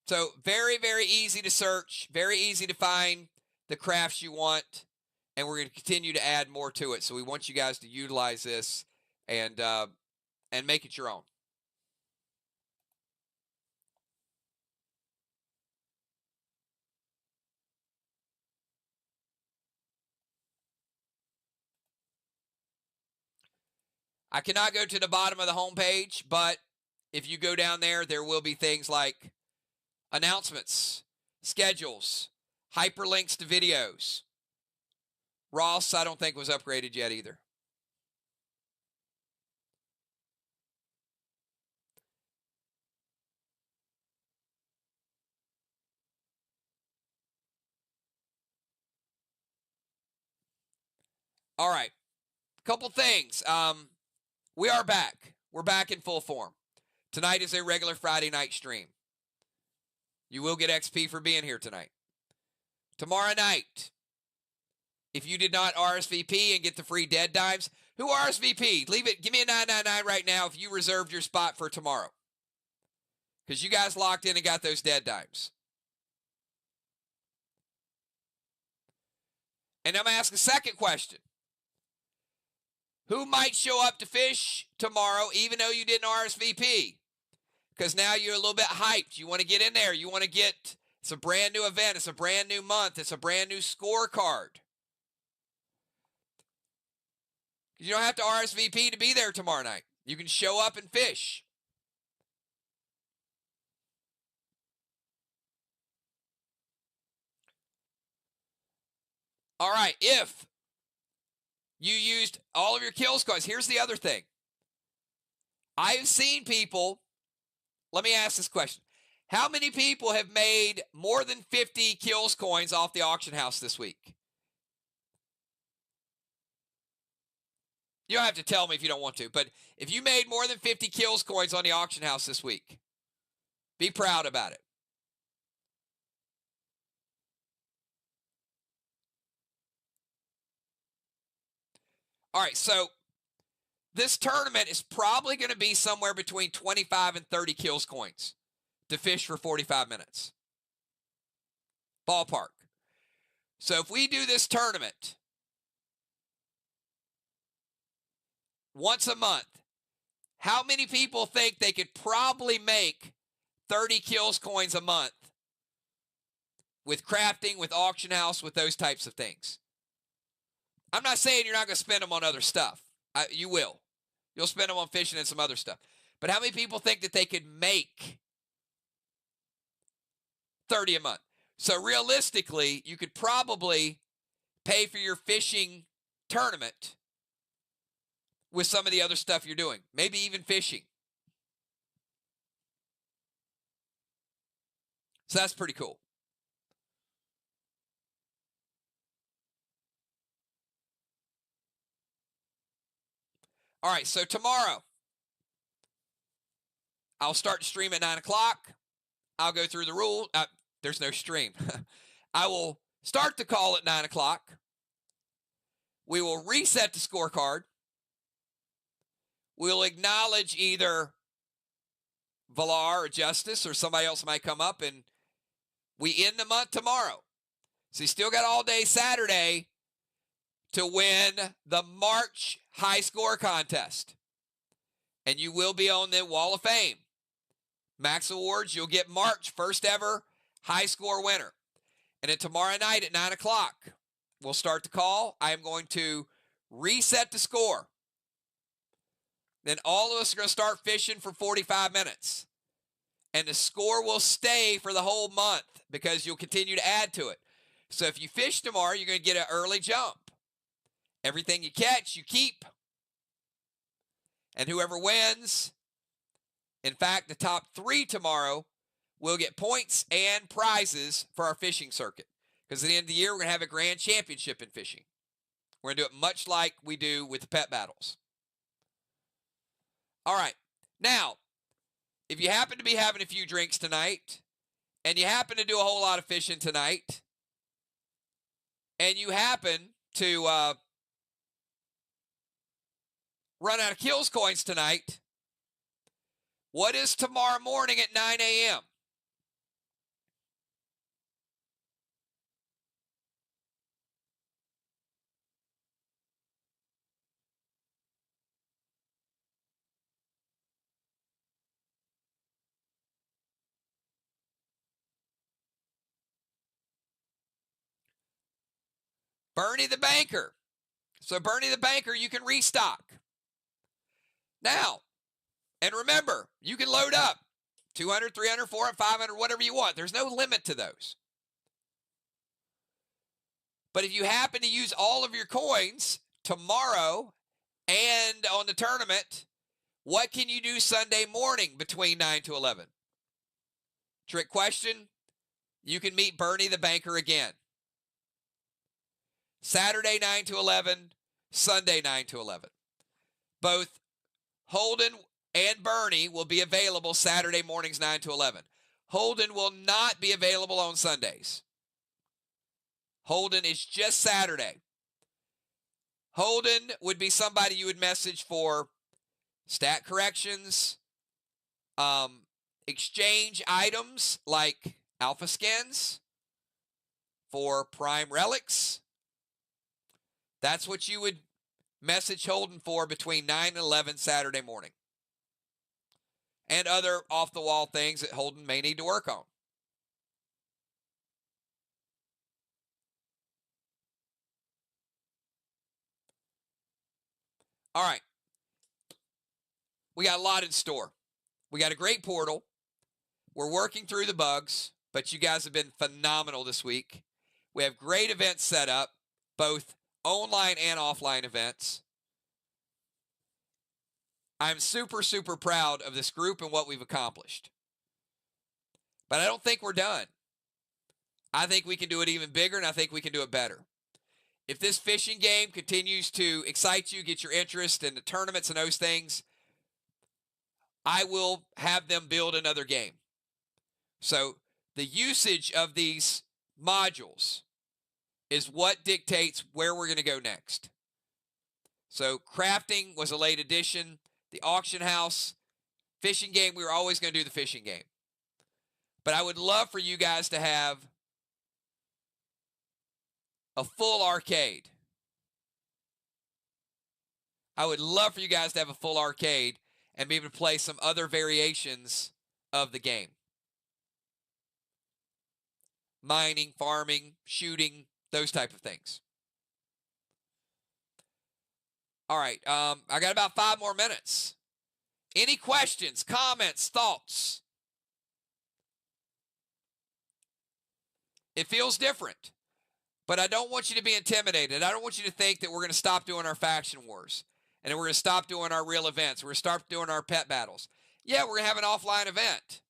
So very, very easy to search. Very easy to find the crafts you want. And we're going to continue to add more to it. So we want you guys to utilize this and make it your own. I cannot go to the bottom of the homepage, but if you go down there, there will be things like announcements, schedules, hyperlinks to videos. Ross, I don't think was upgraded yet either. All right. Couple things. We are back. We're back in full form. Tonight is a regular Friday night stream. You will get XP for being here tonight. Tomorrow night, if you did not RSVP and get the free dead dimes, who RSVP'd? Leave it. Give me a 999 right now if you reserved your spot for tomorrow. Because you guys locked in and got those dead dimes. And I'm going to ask a second question. Who might show up to fish tomorrow even though you didn't RSVP? Because now you're a little bit hyped. You want to get in there. You want to get, it's a brand new event. It's a brand new month. It's a brand new scorecard. You don't have to RSVP to be there tomorrow night. You can show up and fish. All right, if you used all of your kills coins, here's the other thing. I've seen people, let me ask this question. How many people have made more than 50 kills coins off the auction house this week? You don't have to tell me if you don't want to, but if you made more than 50 kills coins on the auction house this week, be proud about it. All right, so this tournament is probably going to be somewhere between 25 and 30 kills coins to fish for 45 minutes. Ballpark. So if we do this tournament, once a month. How many people think they could probably make 30 kills coins a month with crafting, with auction house, with those types of things? I'm not saying you're not going to spend them on other stuff. You will. You'll spend them on fishing and some other stuff. But how many people think that they could make 30 a month? So realistically, you could probably pay for your fishing tournament with some of the other stuff you're doing. Maybe even fishing. So that's pretty cool. All right, so tomorrow, I'll start to stream at 9 o'clock. I'll go through the rule. There's no stream. I will start the call at 9 o'clock. We will reset the scorecard. We'll acknowledge either Valar or Justice or somebody else might come up, and we end the month tomorrow. So you still got all day Saturday to win the March high score contest. And you will be on the Wall of Fame. Max Awards, you'll get March, first ever high score winner. And then tomorrow night at 9 o'clock, we'll start the call. I am going to reset the score. Then all of us are going to start fishing for 45 minutes. And the score will stay for the whole month because you'll continue to add to it. So if you fish tomorrow, you're going to get an early jump. Everything you catch, you keep. And whoever wins, in fact, the top 3 tomorrow will get points and prizes for our fishing circuit. Because at the end of the year, we're going to have a grand championship in fishing. We're going to do it much like we do with the pet battles. All right. Now, if you happen to be having a few drinks tonight, and you happen to do a whole lot of fishing tonight, and you happen to run out of kills coins tonight, what is tomorrow morning at 9 a.m.? Bernie the Banker. So Bernie the Banker, you can restock. Now, and remember, you can load up 200, 300, 400, 500, whatever you want. There's no limit to those. But if you happen to use all of your coins tomorrow and on the tournament, what can you do Sunday morning between 9 to 11? Trick question. You can meet Bernie the Banker again. Saturday 9 to 11, Sunday 9 to 11. Both Holden and Bernie will be available Saturday mornings 9 to 11. Holden will not be available on Sundays. Holden is just Saturday. Holden would be somebody you would message for stat corrections, exchange items like alpha skins for prime relics. That's what you would message Holden for between 9 and 11 Saturday morning. And other off-the-wall things that Holden may need to work on. All right. We got a lot in store. We got a great portal. We're working through the bugs, but you guys have been phenomenal this week. We have great events set up, both online and offline events. I'm super, super proud of this group and what we've accomplished. But I don't think we're done. I think we can do it even bigger, and I think we can do it better. If this fishing game continues to excite you, get your interest in the tournaments and those things, I will have them build another game. So the usage of these modules is what dictates where we're going to go next. So crafting was a late addition. The auction house, fishing game, we were always going to do the fishing game. But I would love for you guys to have a full arcade. I would love for you guys to have a full arcade and be able to play some other variations of the game. Mining, farming, shooting, those type of things. All right, I got about 5 more minutes. Any questions, comments, thoughts? It feels different, but I don't want you to be intimidated. I don't want you to think that we're going to stop doing our faction wars and then we're going to stop doing our real events. We're going to start doing our pet battles. Yeah, we're going to have an offline event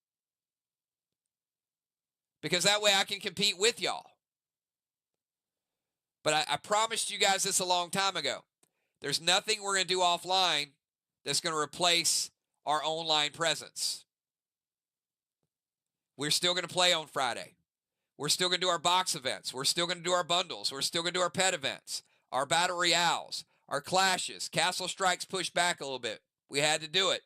because that way I can compete with y'all. But I promised you guys this a long time ago. There's nothing we're going to do offline that's going to replace our online presence. We're still going to play on Friday. We're still going to do our box events. We're still going to do our bundles. We're still going to do our pet events, our battle royales, our clashes. Castle Strikes pushed back a little bit. We had to do it.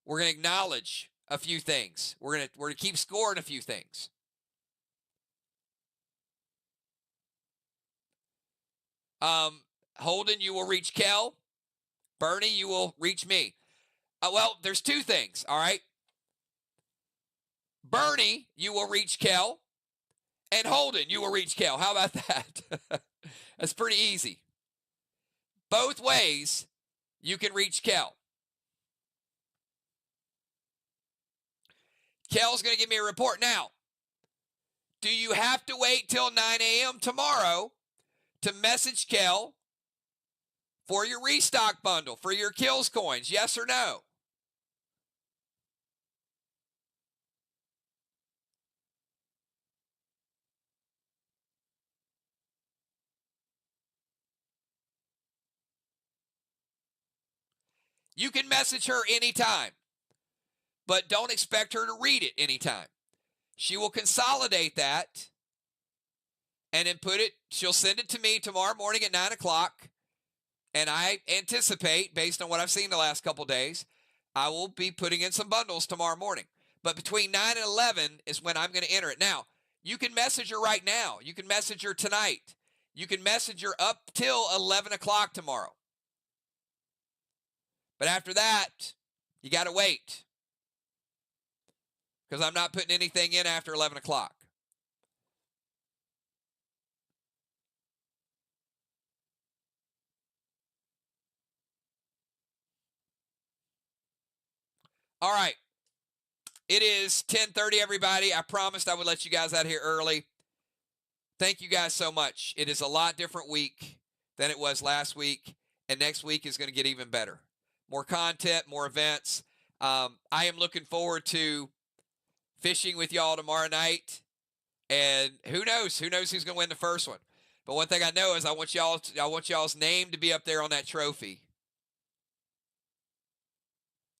We're going to acknowledge a few things. We're going to keep scoring a few things. Holden, you will reach Kel. Bernie, you will reach me. Well, there's 2 things, all right? Bernie, you will reach Kel. And Holden, you will reach Kel. How about that? That's pretty easy. Both ways, you can reach Kel. Kel's going to give me a report. Now, do you have to wait till 9 a.m. tomorrow to message Kel for your restock bundle, for your kills coins? Yes or no? You can message her anytime, but don't expect her to read it anytime. She will consolidate that and then she'll send it to me tomorrow morning at 9 o'clock. And I anticipate, based on what I've seen the last couple days, I will be putting in some bundles tomorrow morning. But between 9 and 11 is when I'm going to enter it. Now, you can message her right now. You can message her tonight. You can message her up till 11 o'clock tomorrow. But after that, you got to wait. Because I'm not putting anything in after 11 o'clock. All right. It is 10:30, everybody. I promised I would let you guys out here early. Thank you guys so much. It is a lot different week than it was last week. And next week is going to get even better. More content, more events. I am looking forward to fishing with y'all tomorrow night. And who knows? Who knows who's going to win the first one? But one thing I know is I want y'all's name to be up there on that trophy.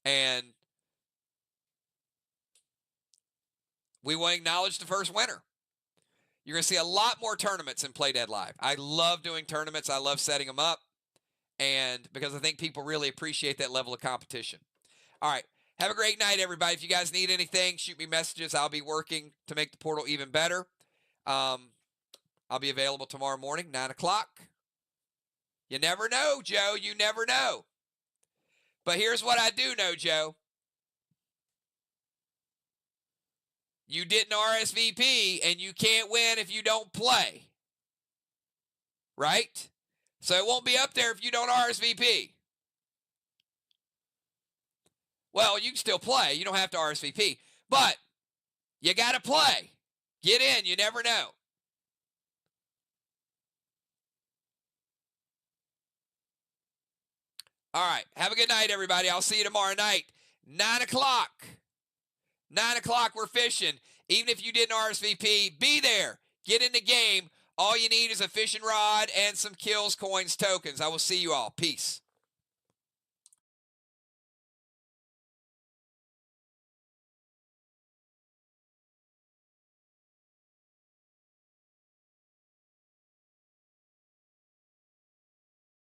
And we will acknowledge the first winner. You're going to see a lot more tournaments in Play Dead Live. I love doing tournaments. I love setting them up. And because I think people really appreciate that level of competition. All right. Have a great night, everybody. If you guys need anything, shoot me messages. I'll be working to make the portal even better. I'll be available tomorrow morning, 9 o'clock. You never know, Joe. You never know. But here's what I do know, Joe. You didn't RSVP, and you can't win if you don't play. Right? So it won't be up there if you don't RSVP. Well, you can still play. You don't have to RSVP. But you got to play. Get in. You never know. All right. Have a good night, everybody. I'll see you tomorrow night. 9 o'clock. 9 o'clock, we're fishing. Even if you didn't RSVP, be there. Get in the game. All you need is a fishing rod and some kills, coins, tokens. I will see you all. Peace.